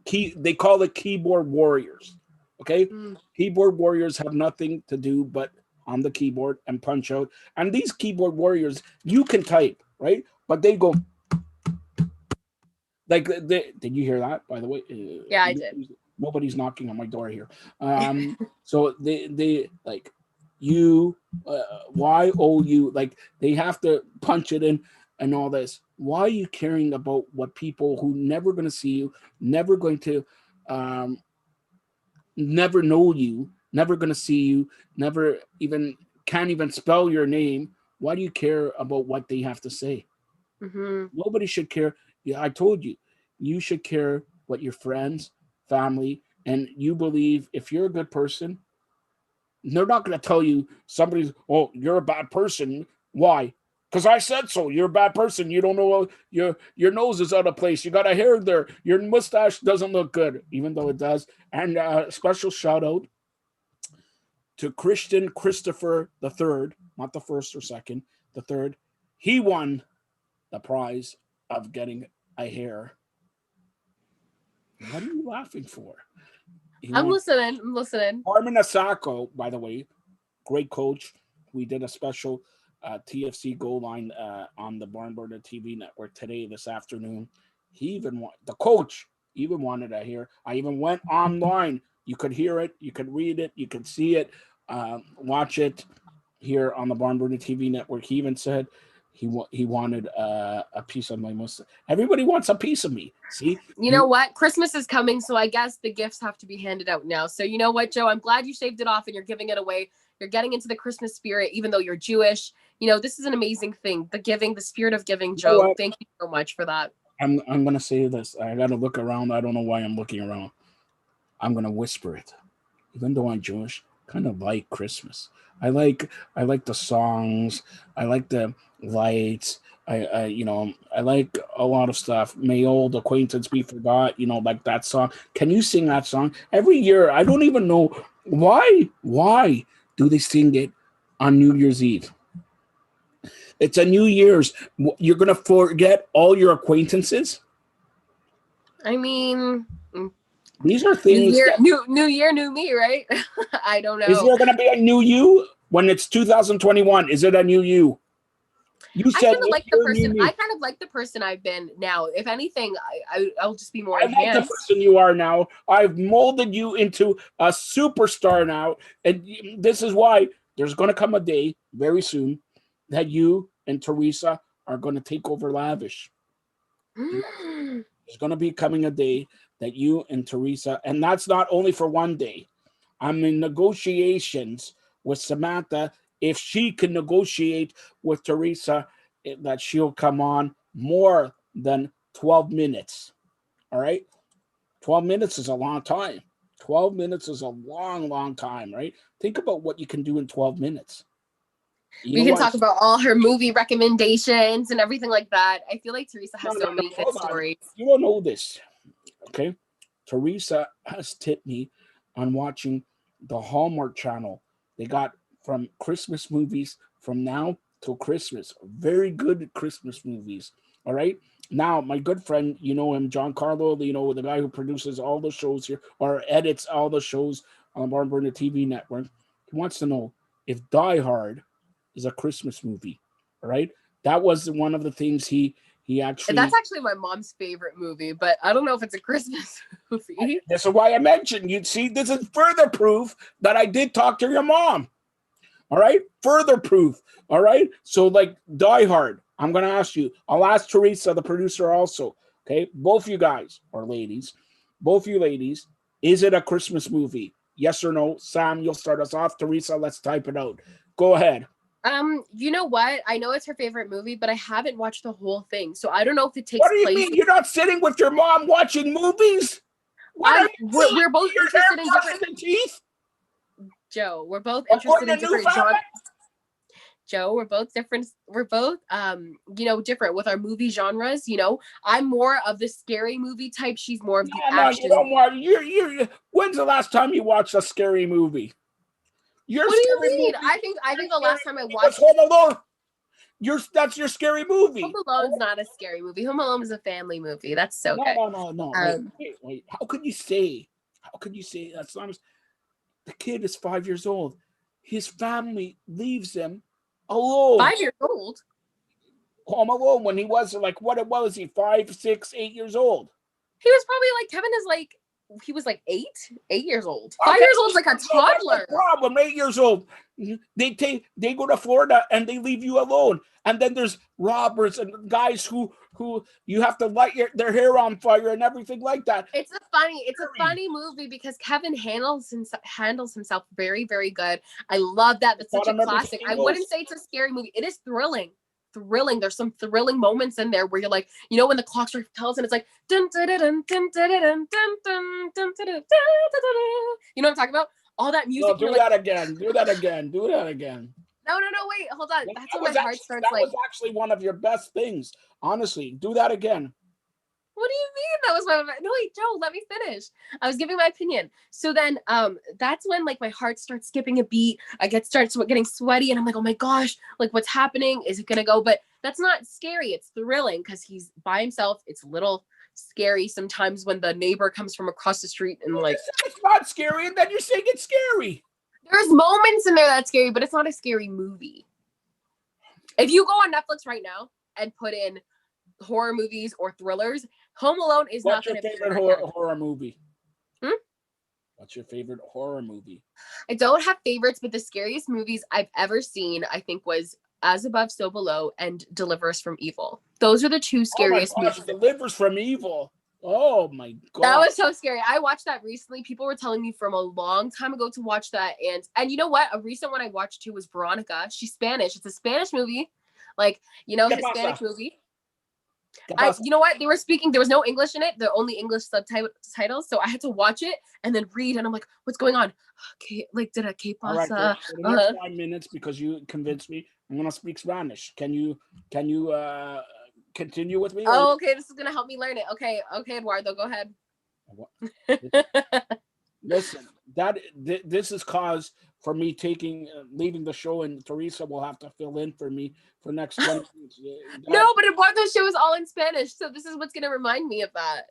A: they call it keyboard warriors. Okay, keyboard warriors have nothing to do but on the keyboard and punch out. And these keyboard warriors, you can type, right? But they go like, did you hear that? By the way,
B: Yeah, I did.
A: Nobody's knocking on my door here. So they like you, YOU, like they have to punch it in and all this. Why are you caring about what people who never going to see you, never going to, never know you, never going to see you, never even can't even spell your name? Why do you care about what they have to say? Nobody should care. Yeah, I told you, you should care what your friends, family, and you believe if you're a good person, they're not going to tell you somebody's, oh, you're a bad person. Why? Because I said so. You're a bad person. You don't know, your nose is out of place. You got a hair there. Your mustache doesn't look good, even though it does. And special shout out to Christian Christopher the third, not the first or second, the third. He won the prize of getting a hair. What are you laughing for?
B: I'm listening. I'm listening.
A: Carmen Asako, by the way, great coach. We did a special TFC goal line on the Barnburner TV network today, this afternoon. The coach even wanted to hear. I even went online. You could hear it, you could read it, you could see it, watch it here on the Barnburner TV network. He even said he wanted a piece of my mustache. Everybody wants a piece of me. See,
B: you know what? Christmas is coming, so I guess the gifts have to be handed out now. So you know what, Joe? I'm glad you shaved it off and you're giving it away. You're getting into the Christmas spirit, even though you're Jewish. This is an amazing thing. The giving, the spirit of giving, Joe. Thank you so much for that.
A: I'm gonna say this. I gotta look around. I don't know why I'm looking around. I'm gonna whisper it. Even though I'm Jewish, kind of like Christmas. I like the songs. I like the lights. I like a lot of stuff. May old acquaintance be forgot. Like that song. Can you sing that song every year? I don't even know why. Why do they sing it on New Year's Eve? It's a New Year's. You're gonna forget all your acquaintances.
B: I mean,
A: these are things.
B: New year, new me, right? I don't know.
A: Is there gonna be a new you when it's 2021? Is it a new you? You said
B: I kind of like the person. I kind of like the person I've been now. If anything, I'll just be more enhanced.
A: I like the person you are now. I've molded you into a superstar now, and this is why there's going to come a day very soon that you and Teresa are going to take over Lavish. There's going to be coming a day that you and Teresa, and that's not only for one day. I'm in negotiations with Samantha. If she can negotiate with Teresa, that she'll come on more than 12 minutes. All right? 12 minutes is a long time. 12 minutes is a long, long time, right? Think about what you can do in 12 minutes.
B: We can talk about all her movie recommendations and everything like that. I feel like Teresa has so many good stories.
A: You don't know this, okay? Teresa has tipped me on watching the Hallmark Channel. They got from Christmas movies from now till Christmas. Very good Christmas movies. All right. Now, my good friend, you know him, John Carlo, you know, the guy who produces all the shows here or edits all the shows on Barn Burner TV network. He wants to know if Die Hard is a Christmas movie. All right. That was one of the things he actually.
B: That's actually my mom's favorite movie, but I don't know if it's a Christmas movie.
A: This is why I mentioned. You see, this is further proof that I did talk to your mom. All right. Further proof. All right. So, like, Die Hard, I'm going to ask you. I'll ask Teresa, the producer, also. Okay. Both you guys or ladies, both you ladies, is it a Christmas movie? Yes or no? Sam, you'll start us off. Teresa, let's type it out. Go ahead.
B: You know what? I know it's her favorite movie, but I haven't watched the whole thing, so I don't know if it takes
A: What do you
B: place.
A: mean? You're not sitting with your mom watching movies? What are you
B: We're both
A: your
B: interested in
A: hair
B: different.
A: teeth?
B: Joe, we're both interested in different genres. Joe, we're both different. We're both, different with our movie genres. You know, I'm more of the scary movie type. She's more of the action.
A: You don't want. When's the last time you watched a scary movie?
B: What do you mean? I think the last time I watched
A: Home Alone. That's your scary movie.
B: Home Alone's not a scary movie. Home Alone is a family movie. That's so good.
A: No. Wait. How could you say that's not? The kid is 5 years old. His family leaves him alone.
B: 5 years old.
A: Home Alone when he was like, what was he? 5, 6, 8 years old.
B: He was probably like Kevin is like. He was like 8 years old. 5 years old is like a toddler.
A: Problem, 8 years old. They go to Florida and they leave you alone. And then there's robbers and guys who you have to light their hair on fire and everything like that.
B: It's a funny movie because Kevin handles himself very, very good. I love that. That's such a classic. I wouldn't say it's a scary movie. It is thrilling. There's some thrilling moments in there where you're like, you know, when the clock strikes tells and it's like dun, dun, dun, dun, dun, dun, dun, dun, dun, dun, dun, dun, you know what I'm talking about? All that music.
A: No, do that again. Do that again.
B: No, wait, hold on. That's when my heart starts like.
A: That was actually one of your best things. Honestly, do that again.
B: What do you mean? That was my no wait, Joe, let me finish. I was giving my opinion. So then that's when like my heart starts skipping a beat. Starts getting sweaty and I'm like, oh my gosh, like what's happening? Is it gonna go? But that's not scary. It's thrilling because he's by himself. It's a little scary sometimes when the neighbor comes from across the street and like
A: it's not scary, and then you're saying it's scary.
B: There's moments in there that's scary, but it's not a scary movie. If you go on Netflix right now and put in horror movies or thrillers, Home Alone is not going to be.
A: What's your favorite horror movie? What's your favorite horror movie?
B: I don't have favorites, but the scariest movies I've ever seen, I think, was As Above, So Below and Deliver Us from Evil. Those are the two scariest movies.
A: Deliver Us from Evil. Oh my god.
B: That was so scary. I watched that recently. People were telling me from a long time ago to watch that. And you know what? A recent one I watched too was Veronica. She's Spanish. It's a Spanish movie. Like, you know, Hispanic movie. You know what? They were speaking. There was no English in it. The only English subtitles. So I had to watch it and then read. And I'm like, what's going on? Okay, like, did a ¿Qué pasa?
A: All right, for the next 5 minutes, because you convinced me, I'm gonna speak Spanish. Can you continue with me?
B: Oh, okay. This is gonna help me learn it. Okay, Eduardo, go ahead.
A: Listen, this is cause for me leaving the show, and Teresa will have to fill in for me for the next 20 minutes.
B: No, but Eduardo's show is all in Spanish, so this is what's gonna remind me of that.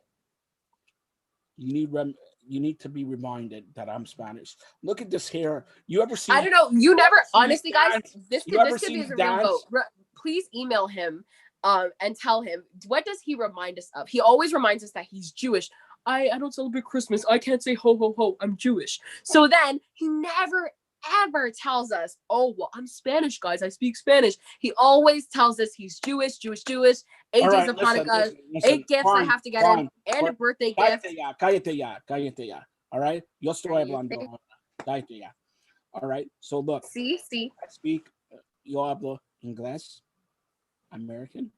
A: You need to be reminded that I'm Spanish. Look at this hair. You ever see?
B: I don't know. You never, honestly, guys. This could be a real vote. Please email him, and tell him, what does he remind us of? He always reminds us that he's Jewish. I don't celebrate Christmas. I can't say ho ho ho. I'm Jewish. So then he never ever tells us, oh well, I'm Spanish, guys. I speak Spanish. He always tells us he's Jewish. 8 days of Hanukkah, 8 gifts I have to get him, and a birthday gift.
A: Cállate ya. All right, yo estoy hablando. Cállate ya. All right. So look.
B: See.
A: Yo hablo inglés, American.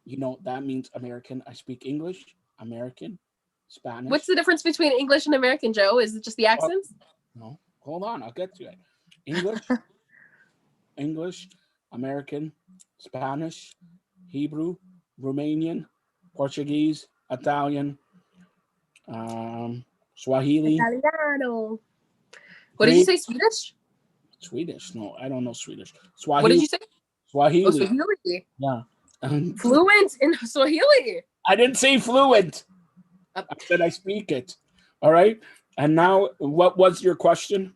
A: You know that means American. I speak English, American, Spanish.
B: What's the difference between English and American, Joe? Is it just the accents?
A: No. Hold on, I'll get to it. English, American, Spanish, Hebrew, Romanian, Portuguese, Italian, Swahili.
B: Italiano. What did you say? Swedish?
A: Swedish? No, I don't know Swedish. Swahili.
B: What did you say?
A: Swahili.
B: Oh, Swahili.
A: Yeah.
B: Fluent in Swahili.
A: I didn't say fluent.
B: Uh,
A: I said I speak it. All right. And now, what was your question?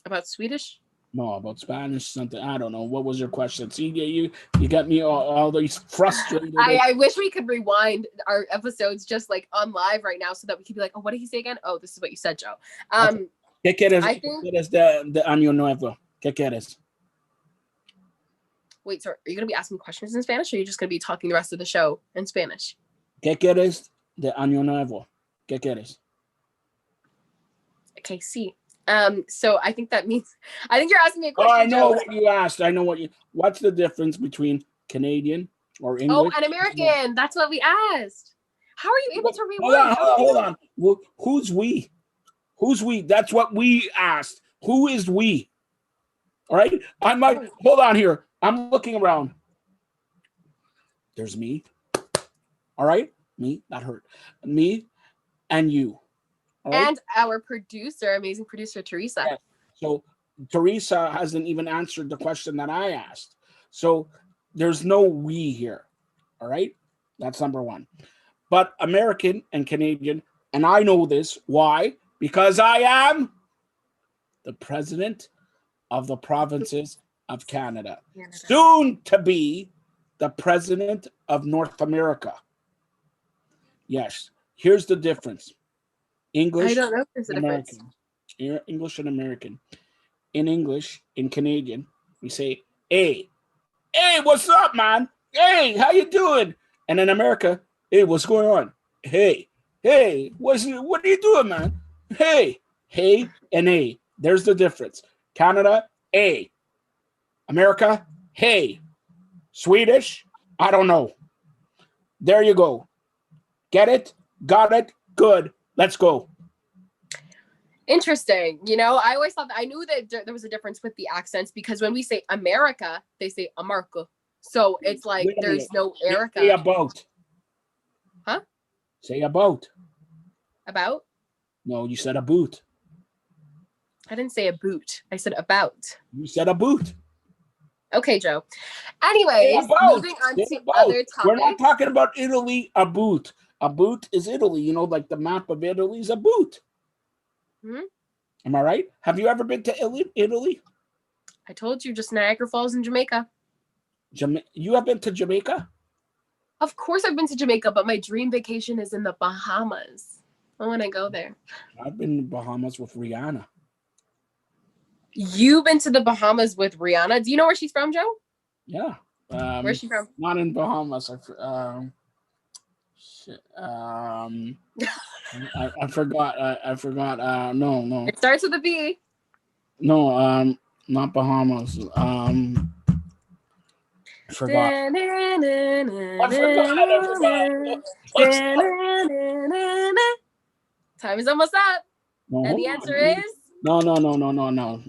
B: About Swedish?
A: No, about Spanish, something. I don't know. What was your question? See, you got me all these frustrated.
B: I wish we could rewind our episodes just like on live right now so that we could be like, oh, what did he say again? Oh, this is what you said, Joe.
A: Okay. ¿Qué quieres?
B: I
A: ¿Qué
B: think.
A: quieres de Año Nuevo? ¿Qué quieres?
B: Wait, so are you going to be asking questions in Spanish or are you just going to be talking the rest of the show in Spanish?
A: ¿Qué quieres de Año Nuevo? ¿Qué quieres?
B: Okay, see. So I think that means I think you're asking me a
A: Oh,
B: question.
A: I know
B: Joe.
A: what you asked. I know what you. What's the difference between Canadian or English?
B: Oh, an American. That's what we asked. How are you able to
A: Hold
B: rewind?
A: hold on. Well, who's we? Who's we? That's what we asked. Who is we? All right. I'm like, hold on here. I'm looking around. There's me. All right. Me. That hurt. Me and you. All right?
B: And our producer, amazing producer, Teresa.
A: Yeah. So Teresa hasn't even answered the question that I asked. So there's no we here. All right. That's number one. But American and Canadian, and I know this. Why? Because I am the president of the provinces of Canada. Soon to be the president of North America. Yes. Here's the difference. English
B: I don't know if there's a
A: American.
B: difference.
A: English and American. In English, in Canadian, we say, hey, what's up, man? Hey, how you doing? And in America, hey, what's going on? Hey, what are you doing, man? Hey, and hey. There's the difference. Canada, hey. America, hey. Swedish, I don't know. There you go. Get it? Got it? Good. Let's go.
B: Interesting. You know, I always thought that I knew that there was a difference with the accents because when we say America, they say America. So it's like there's no Erica.
A: Say about.
B: Huh?
A: Say about.
B: About?
A: No, you said a boot.
B: I didn't say a boot. I said about.
A: You said a boot.
B: Okay, Joe. Anyways, moving on to other topics.
A: We're not talking about Italy, a boot. A boot is Italy. You know, like the map of Italy is a boot.
B: Hmm?
A: Am I right? Have you ever been to Italy?
B: I told you, just Niagara Falls in Jamaica.
A: You have been to Jamaica?
B: Of course I've been to Jamaica, but my dream vacation is in the Bahamas. I want to go there.
A: I've been to Bahamas with Rihanna.
B: You've been to the Bahamas with Rihanna? Do you know where she's from, Joe?
A: Yeah.
B: Where's she from?
A: Not in Bahamas. I forgot. I forgot. No.
B: It starts with a B.
A: No. Not Bahamas. I forgot. I forgot.
B: Time is almost up.
A: No,
B: and the answer is?
A: No.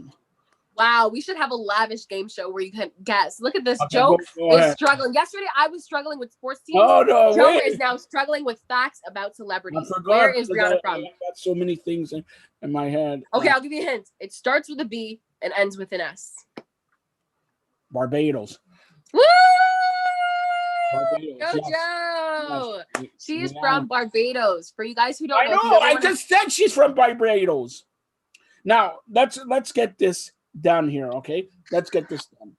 B: Wow, we should have a lavish game show where you can guess. Look at this.
A: Okay,
B: Joe
A: go
B: is
A: ahead.
B: struggling. Yesterday, I was struggling with sports teams.
A: No,
B: Joe
A: wait.
B: is now struggling with facts about celebrities.
A: I forgot.
B: Where is Brianna from?
A: I got so many things in my head.
B: Okay, I'll give you a hint. It starts with a B and ends with an S.
A: Barbados.
B: Woo!
A: Barbados.
B: Go, Joe!
A: Yes.
B: She is from Barbados. For you guys who don't
A: I know. I just said she's from Barbados. Now let's get this done here, okay? Let's get this done.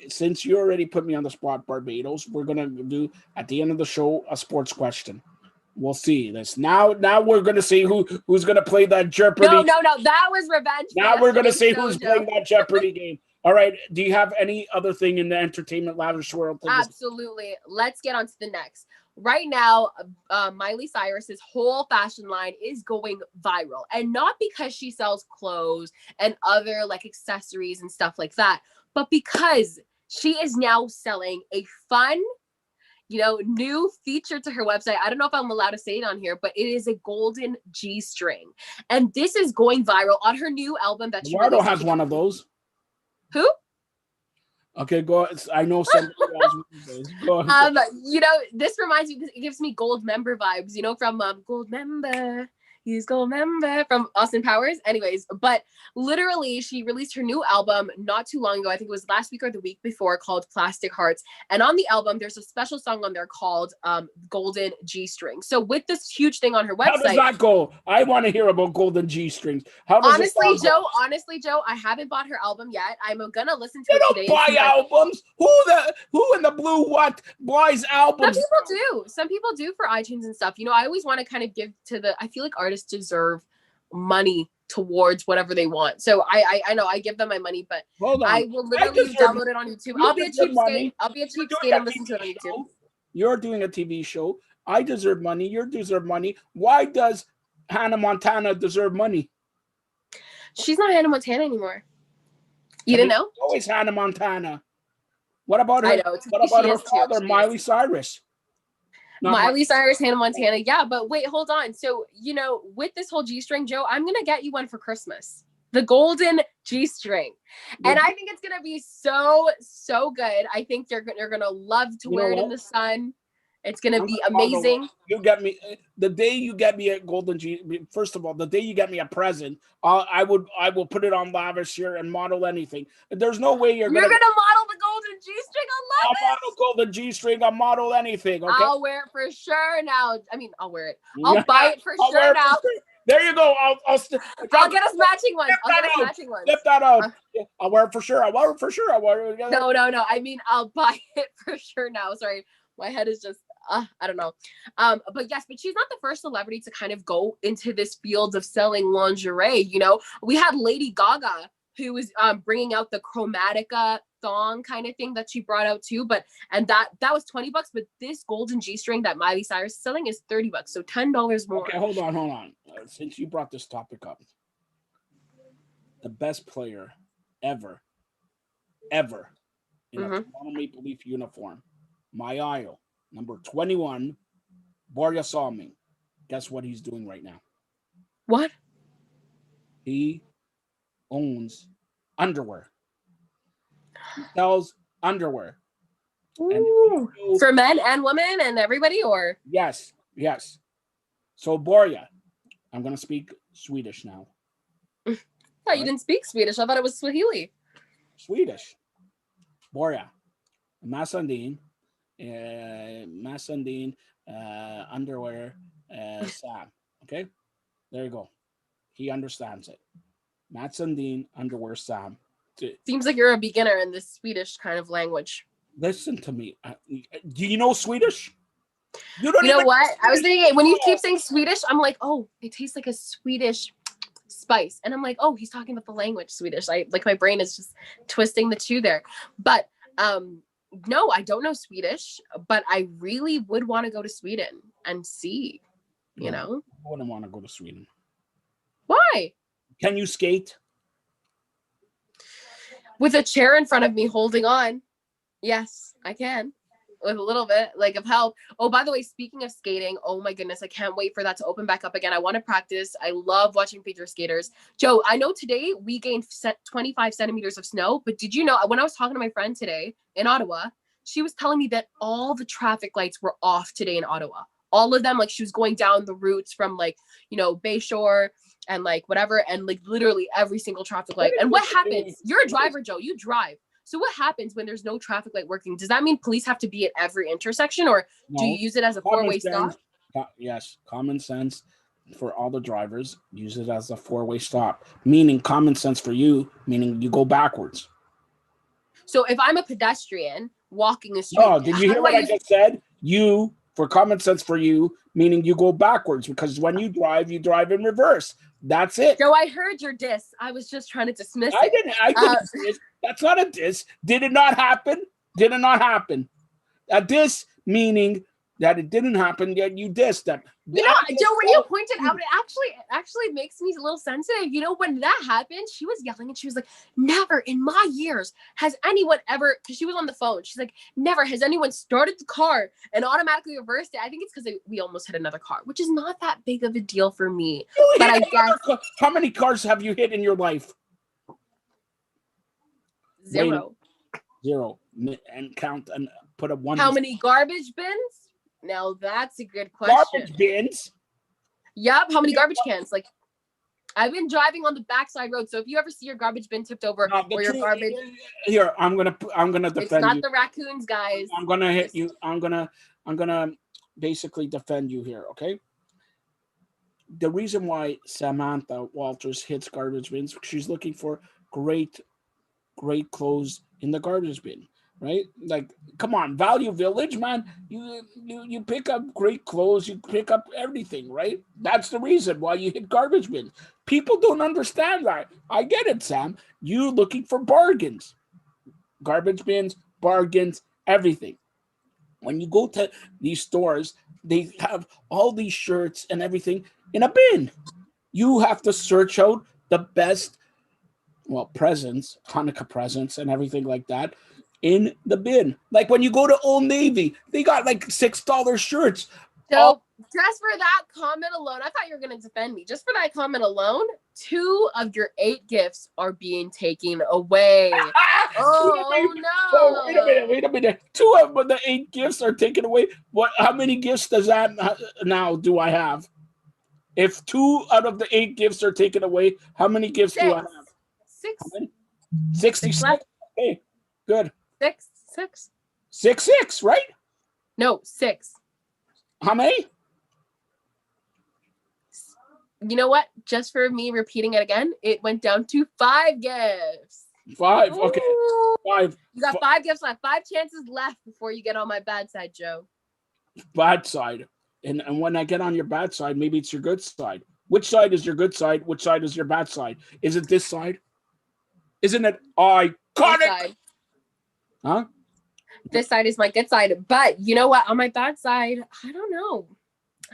A: Since you already put me on the spot, Barbados, we're gonna do at the end of the show a sports question. We'll see this. Now we're gonna see who's gonna play that Jeopardy.
B: No, that was revenge.
A: Now we're gonna see who's playing that Jeopardy game. All right. Do you have any other thing in the entertainment lavish world?
B: Absolutely. Let's get on to the next. Right now, Miley Cyrus's whole fashion line is going viral, and not because she sells clothes and other like accessories and stuff like that, but because she is now selling a fun, new feature to her website. I don't know if I'm allowed to say it on here, but it is a golden G-string, and this is going viral on her new album that she
A: Eduardo has one of those.
B: Who?
A: Okay, go. I know somebody else. Go
B: this reminds me. It gives me gold member vibes. From gold member. He's gonna remember from Austin Powers. Anyways, but literally she released her new album not too long ago. I think it was last week or the week before, called Plastic Hearts. And on the album, there's a special song on there called Golden G-String. So with this huge thing on her website.
A: How does that go? I want to hear about Golden G-Strings. How does
B: honestly, Joe, I haven't bought her album yet. I'm gonna listen to
A: you
B: it
A: don't
B: today.
A: buy albums. Who in the blue what buys albums?
B: Some people do for iTunes and stuff. You know, I always want to kind of give to I feel like artists deserve money towards whatever they want. So I know I give them my money, but I will literally download it on YouTube. I'll be a cheapskate. I'll be a cheapskate and listen to it on YouTube.
A: You're doing a TV show. I deserve money. You deserve money. Why does Hannah Montana deserve money?
B: She's not Hannah Montana anymore. You didn't know?
A: Always Hannah Montana. What about her?
B: I know.
A: What about her father, Miley Cyrus?
B: Miley Cyrus, Hannah Montana. Yeah, but wait, hold on. So, you know, with this whole G-string, Joe, I'm going to get you one for Christmas. The golden G-string. And I think it's going to be so, so good. I think you're going to love to wear it in the sun. It's going to be amazing.
A: You get me the day you get me a golden G. First of all, the day you get me a present, I will put it on lavish here and model anything. There's no way you're gonna
B: model the golden G-string. I love it.
A: I'll model golden G-string. I'll model anything. Okay.
B: I'll wear it for sure now. I mean, I'll wear it. I'll buy it for sure now.
A: There you go. I'll
B: get us matching ones.
A: Flip that out. I'll wear it for sure. I'll wear it for sure.
B: No. I mean, I'll buy it for sure now. Sorry. My head is just, I don't know. But she's not the first celebrity to kind of go into this field of selling lingerie. You know, we had Lady Gaga, who was bringing out the Chromatica thong kind of thing that she brought out too. And that was $20, but this golden G-string that Miley Cyrus is selling is $30, so $10 more.
A: Okay, hold on. Since you brought this topic up, the best player ever in a Toronto Maple Leaf uniform, my idol, number 21, Borja Salming. Guess what he's doing right now?
B: What?
A: He owns underwear. He sells underwear.
B: For men and women and everybody, or?
A: Yes. So Borja, I'm going to speak Swedish now.
B: I thought you didn't speak Swedish. I thought it was Swahili.
A: Swedish. Borja, Masandin, underwear, Sam. Okay, there you go. He understands it. Mats Sundin, underwear, Sam.
B: Seems like you're a beginner in this Swedish kind of language.
A: Listen to me. Do you know Swedish?
B: You know what? I was thinking when you keep saying Swedish, I'm like, oh, it tastes like a Swedish spice, and I'm like, oh, he's talking about the language Swedish. My brain is just twisting the two there, but no, I don't know Swedish, but I really would want to go to Sweden and see, you know.
A: I wouldn't want to go to Sweden.
B: Why?
A: Can you skate?
B: With a chair in front of me holding on. Yes, I can. With a little bit of help. Oh, by the way, speaking of skating, oh my goodness, I can't wait for that to open back up again. I want to practice. I love watching figure skaters. Joe, I know today we gained 25 centimeters of snow, but did you know when I was talking to my friend today in Ottawa, she was telling me that all the traffic lights were off today in Ottawa. All of them, she was going down the routes from Bayshore and whatever, and literally every single traffic light. And what happens? You're a driver, Joe. You drive. So what happens when there's no traffic light working? Does that mean police have to be at every intersection, or do you use it as a four-way stop?
A: Yes, common sense for all the drivers. Use it as a four-way stop, meaning common sense for you, meaning you go backwards.
B: So if I'm a pedestrian walking the street...
A: Oh, did you hear what I just said? For common sense for you, meaning you go backwards, because when you drive in reverse. That's it.
B: Joe, I heard your diss. I was just trying to dismiss it.
A: I didn't. That's not a diss. Did it not happen? Did it not happen? A diss meaning that it didn't happen, yet you dissed them.
B: You know, Joe, when you pointed out, it actually makes me a little sensitive. You know, when that happened, she was yelling and she was like, never in my years has anyone ever, because she was on the phone. She's like, never has anyone started the car and automatically reversed it. I think it's because we almost hit another car, which is not that big of a deal for me. But I guess.
A: How many cars have you hit in your life?
B: Zero.
A: And count and put up one.
B: How many garbage bins? Now that's a good question.
A: Garbage bins?
B: Yep. How many garbage cans? Like, I've been driving on the backside road, so if you ever see your garbage bin tipped over
A: No, the
B: or your
A: truth
B: garbage,
A: here, I'm gonna
B: it's
A: defend
B: not
A: you.
B: the raccoons, guys.
A: I'm gonna hit you. I'm gonna basically defend you here. Okay. The reason why Samantha Walters hits garbage bins, she's looking for great clothes in the garbage bin, right? Like, come on, Value Village, man. You pick up great clothes, you pick up everything, right? That's the reason why you hit garbage bins. People don't understand that. I get it, Sam. You looking for bargains, garbage bins, bargains, everything. When you go to these stores, they have all these shirts and everything in a bin. You have to search out the best, well, presents, Hanukkah presents, and everything like that in the bin. Like when you go to Old Navy, they got like $6 shirts.
B: So just for that comment alone, I thought you were going to defend me. Just for that comment alone, 2 of your 8 gifts are being taken away. Oh
A: Oh,
B: no!
A: wait a minute. 2 of the 8 gifts are taken away. What? How many gifts does that now do I have? If 2 out of the 8 gifts are taken away, how many gifts do I have?
B: 6.
A: How many?
B: 6
A: 66.
B: left.
A: Okay, good.
B: 6.
A: 6, right?
B: No, 6.
A: How many?
B: You know what? Just for me repeating it again, it went down to 5 gifts.
A: 5. Okay.
B: Ooh.
A: 5.
B: You got 5 gifts left. 5 chances left before you get on my bad side, Joe.
A: Bad side. And when I get on your bad side, maybe it's your good side. Which side is your good side? Which side is your bad side? Is it this side? Isn't it iconic? Huh?
B: This side is my good side. But you know what? On my bad side, I don't know.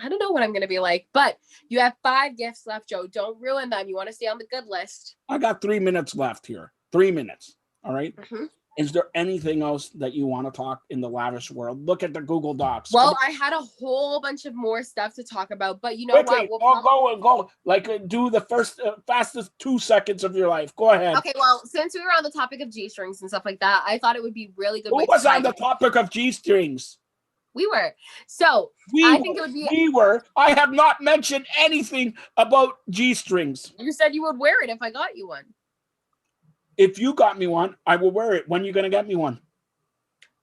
B: I don't know what I'm going to be like. But you have 5 gifts left, Joe. Don't ruin them. You want to stay on the good list.
A: I got 3 minutes left here. 3 minutes. All right.
B: Mm-hmm.
A: Is there anything else that you want to talk in the lavish world? Look at the Google Docs.
B: Well, I had a whole bunch of more stuff to talk about, but you know
A: Quickly,
B: what?
A: go. Like, do the first fastest 2 seconds of your life. Go ahead.
B: Okay, well, since we were on the topic of G-strings and stuff like that, I thought it would be really good.
A: Who was on the topic of G-strings?
B: We were. So I think it would be.
A: We were. I have not mentioned anything about G-strings.
B: You said you would wear it if I got you one.
A: If you got me one, I will wear it. When are you going to get me one?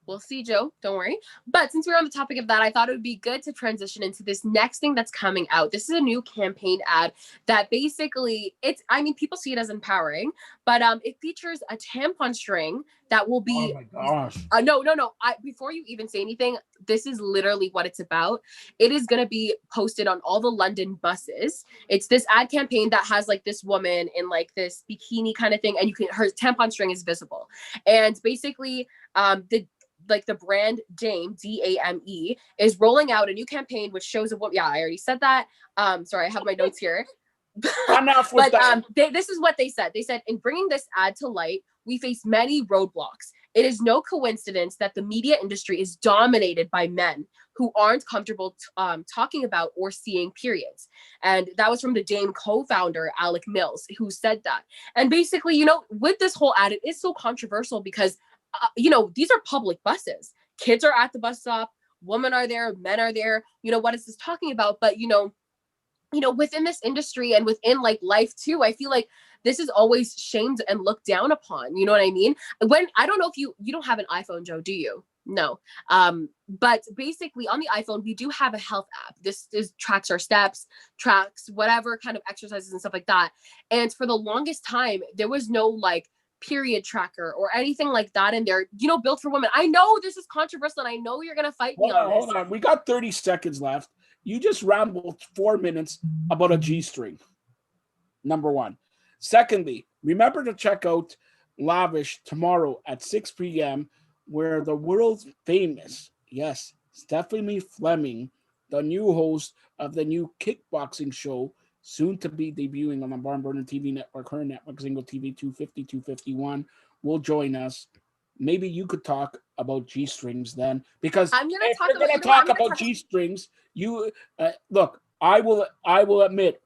B: We'll see, Joe. Don't worry. But since we're on the topic of that, I thought it would be good to transition into this next thing that's coming out. This is a new campaign ad that basically people see it as empowering, but it features a tampon string that will be.
A: Oh my gosh.
B: No. Before you even say anything, this is literally what it's about. It is going to be posted on all the London buses. It's this ad campaign that has like this woman in like this bikini kind of thing, and her tampon string is visible. And basically, the brand Dame, Dame, is rolling out a new campaign which shows a woman. Yeah, I already said that. Sorry, I have my notes here.
A: Enough with that.
B: This is what they said. They said, in bringing this ad to light, we face many roadblocks. It is no coincidence that the media industry is dominated by men who aren't comfortable talking about or seeing periods. And that was from the Dame co-founder, Alec Mills, who said that. And basically, with this whole ad, it is so controversial because these are public buses. Kids are at the bus stop, women are there, men are there. What is this talking about? But, within this industry and within like life too, I feel like this is always shamed and looked down upon. You know what I mean? I don't know if you don't have an iPhone, Joe, do you? No. But basically on the iPhone, we do have a health app. This tracks our steps, tracks whatever kind of exercises and stuff like that. And for the longest time, there was no like period tracker or anything like that in there, built for women. I know this is controversial and I know you're going to fight me on this.
A: Hold on. We got 30 seconds left. You just rambled 4 minutes about a G-string. Number one. Secondly, remember to check out Lavish tomorrow at 6 p.m. where the world famous, yes, Stephanie Fleming, the new host of the new kickboxing show, soon to be debuting on the Barn Burner TV network, her network, ZINGOTV 250, 251, will join us. Maybe you could talk about G-strings then, because
B: I'm gonna
A: if you're going to talk about G-strings, you look. I will admit,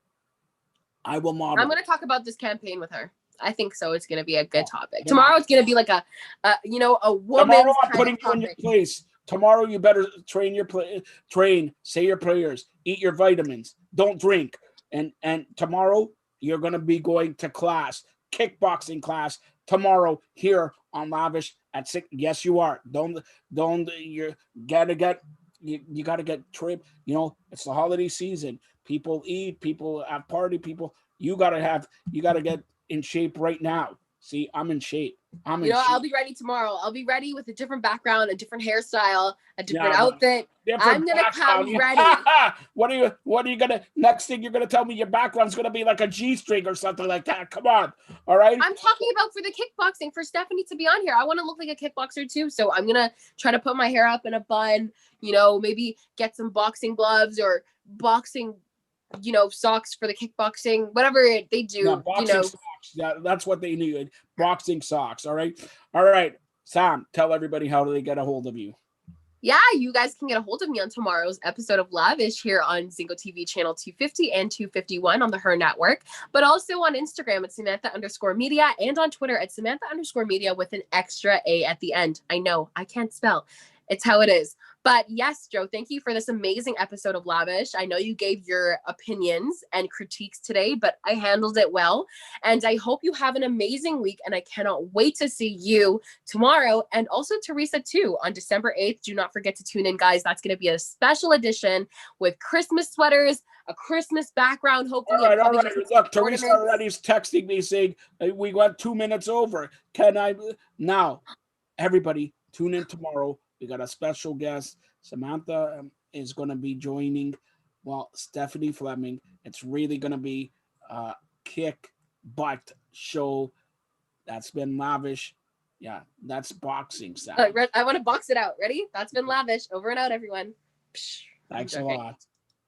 A: I will model.
B: I'm going to talk about this campaign with her. I think so. It's going to be a good topic. Tomorrow it's going to be like a woman's
A: Tomorrow I'm
B: kind
A: putting
B: of
A: you in your place. Tomorrow you better train, say your prayers, eat your vitamins, don't drink. And tomorrow you're going to be going to class, kickboxing class tomorrow here on Lavish at 6. Yes, you are. Don't you gotta get you got to get trip. You know, it's the holiday season. People eat, people have party, people. You got to get in shape right now. See, I'm in shape.
B: You know, I'll be ready tomorrow. I'll be ready with a different background, a different hairstyle, a different
A: Yeah,
B: outfit. I'm gonna come ready.
A: What are you gonna next thing you're gonna tell me your background's gonna be like a G-string or something like that? Come on. All right.
B: I'm talking about for the kickboxing for Stephanie to be on here. I want to look like a kickboxer too. So I'm gonna try to put my hair up in a bun, you know, maybe get some boxing gloves or boxing, you know, socks for the kickboxing, whatever they do,
A: Yeah, boxing
B: you know.
A: socks. Yeah, that's what they need. Boxing socks. All right. All right. Sam, tell everybody how do they get a hold of you.
B: Yeah, you guys can get a hold of me on tomorrow's episode of Lavish here on ZingoTV channel 250 and 251 on the H.E.R network, but also on Instagram at Samantha_media and on Twitter at Samantha_media with an extra A at the end. I know, I can't spell. It's how it is. But yes, Joe, thank you for this amazing episode of Lavish. I know you gave your opinions and critiques today, but I handled it well. And I hope you have an amazing week. And I cannot wait to see you tomorrow and also Teresa too on December 8th. Do not forget to tune in, guys. That's going to be a special edition with Christmas sweaters, a Christmas background, hopefully.
A: All right. Look, Teresa already is texting me saying we went 2 minutes over. Can I now? Everybody, tune in tomorrow. We got a special guest. Samantha is going to be joining. Well, Stephanie Fleming. It's really going to be a kick butt show. That's been Lavish. Yeah, that's boxing style.
B: I want to box it out. Ready? That's been Lavish. Over and out, everyone.
A: Thanks a lot.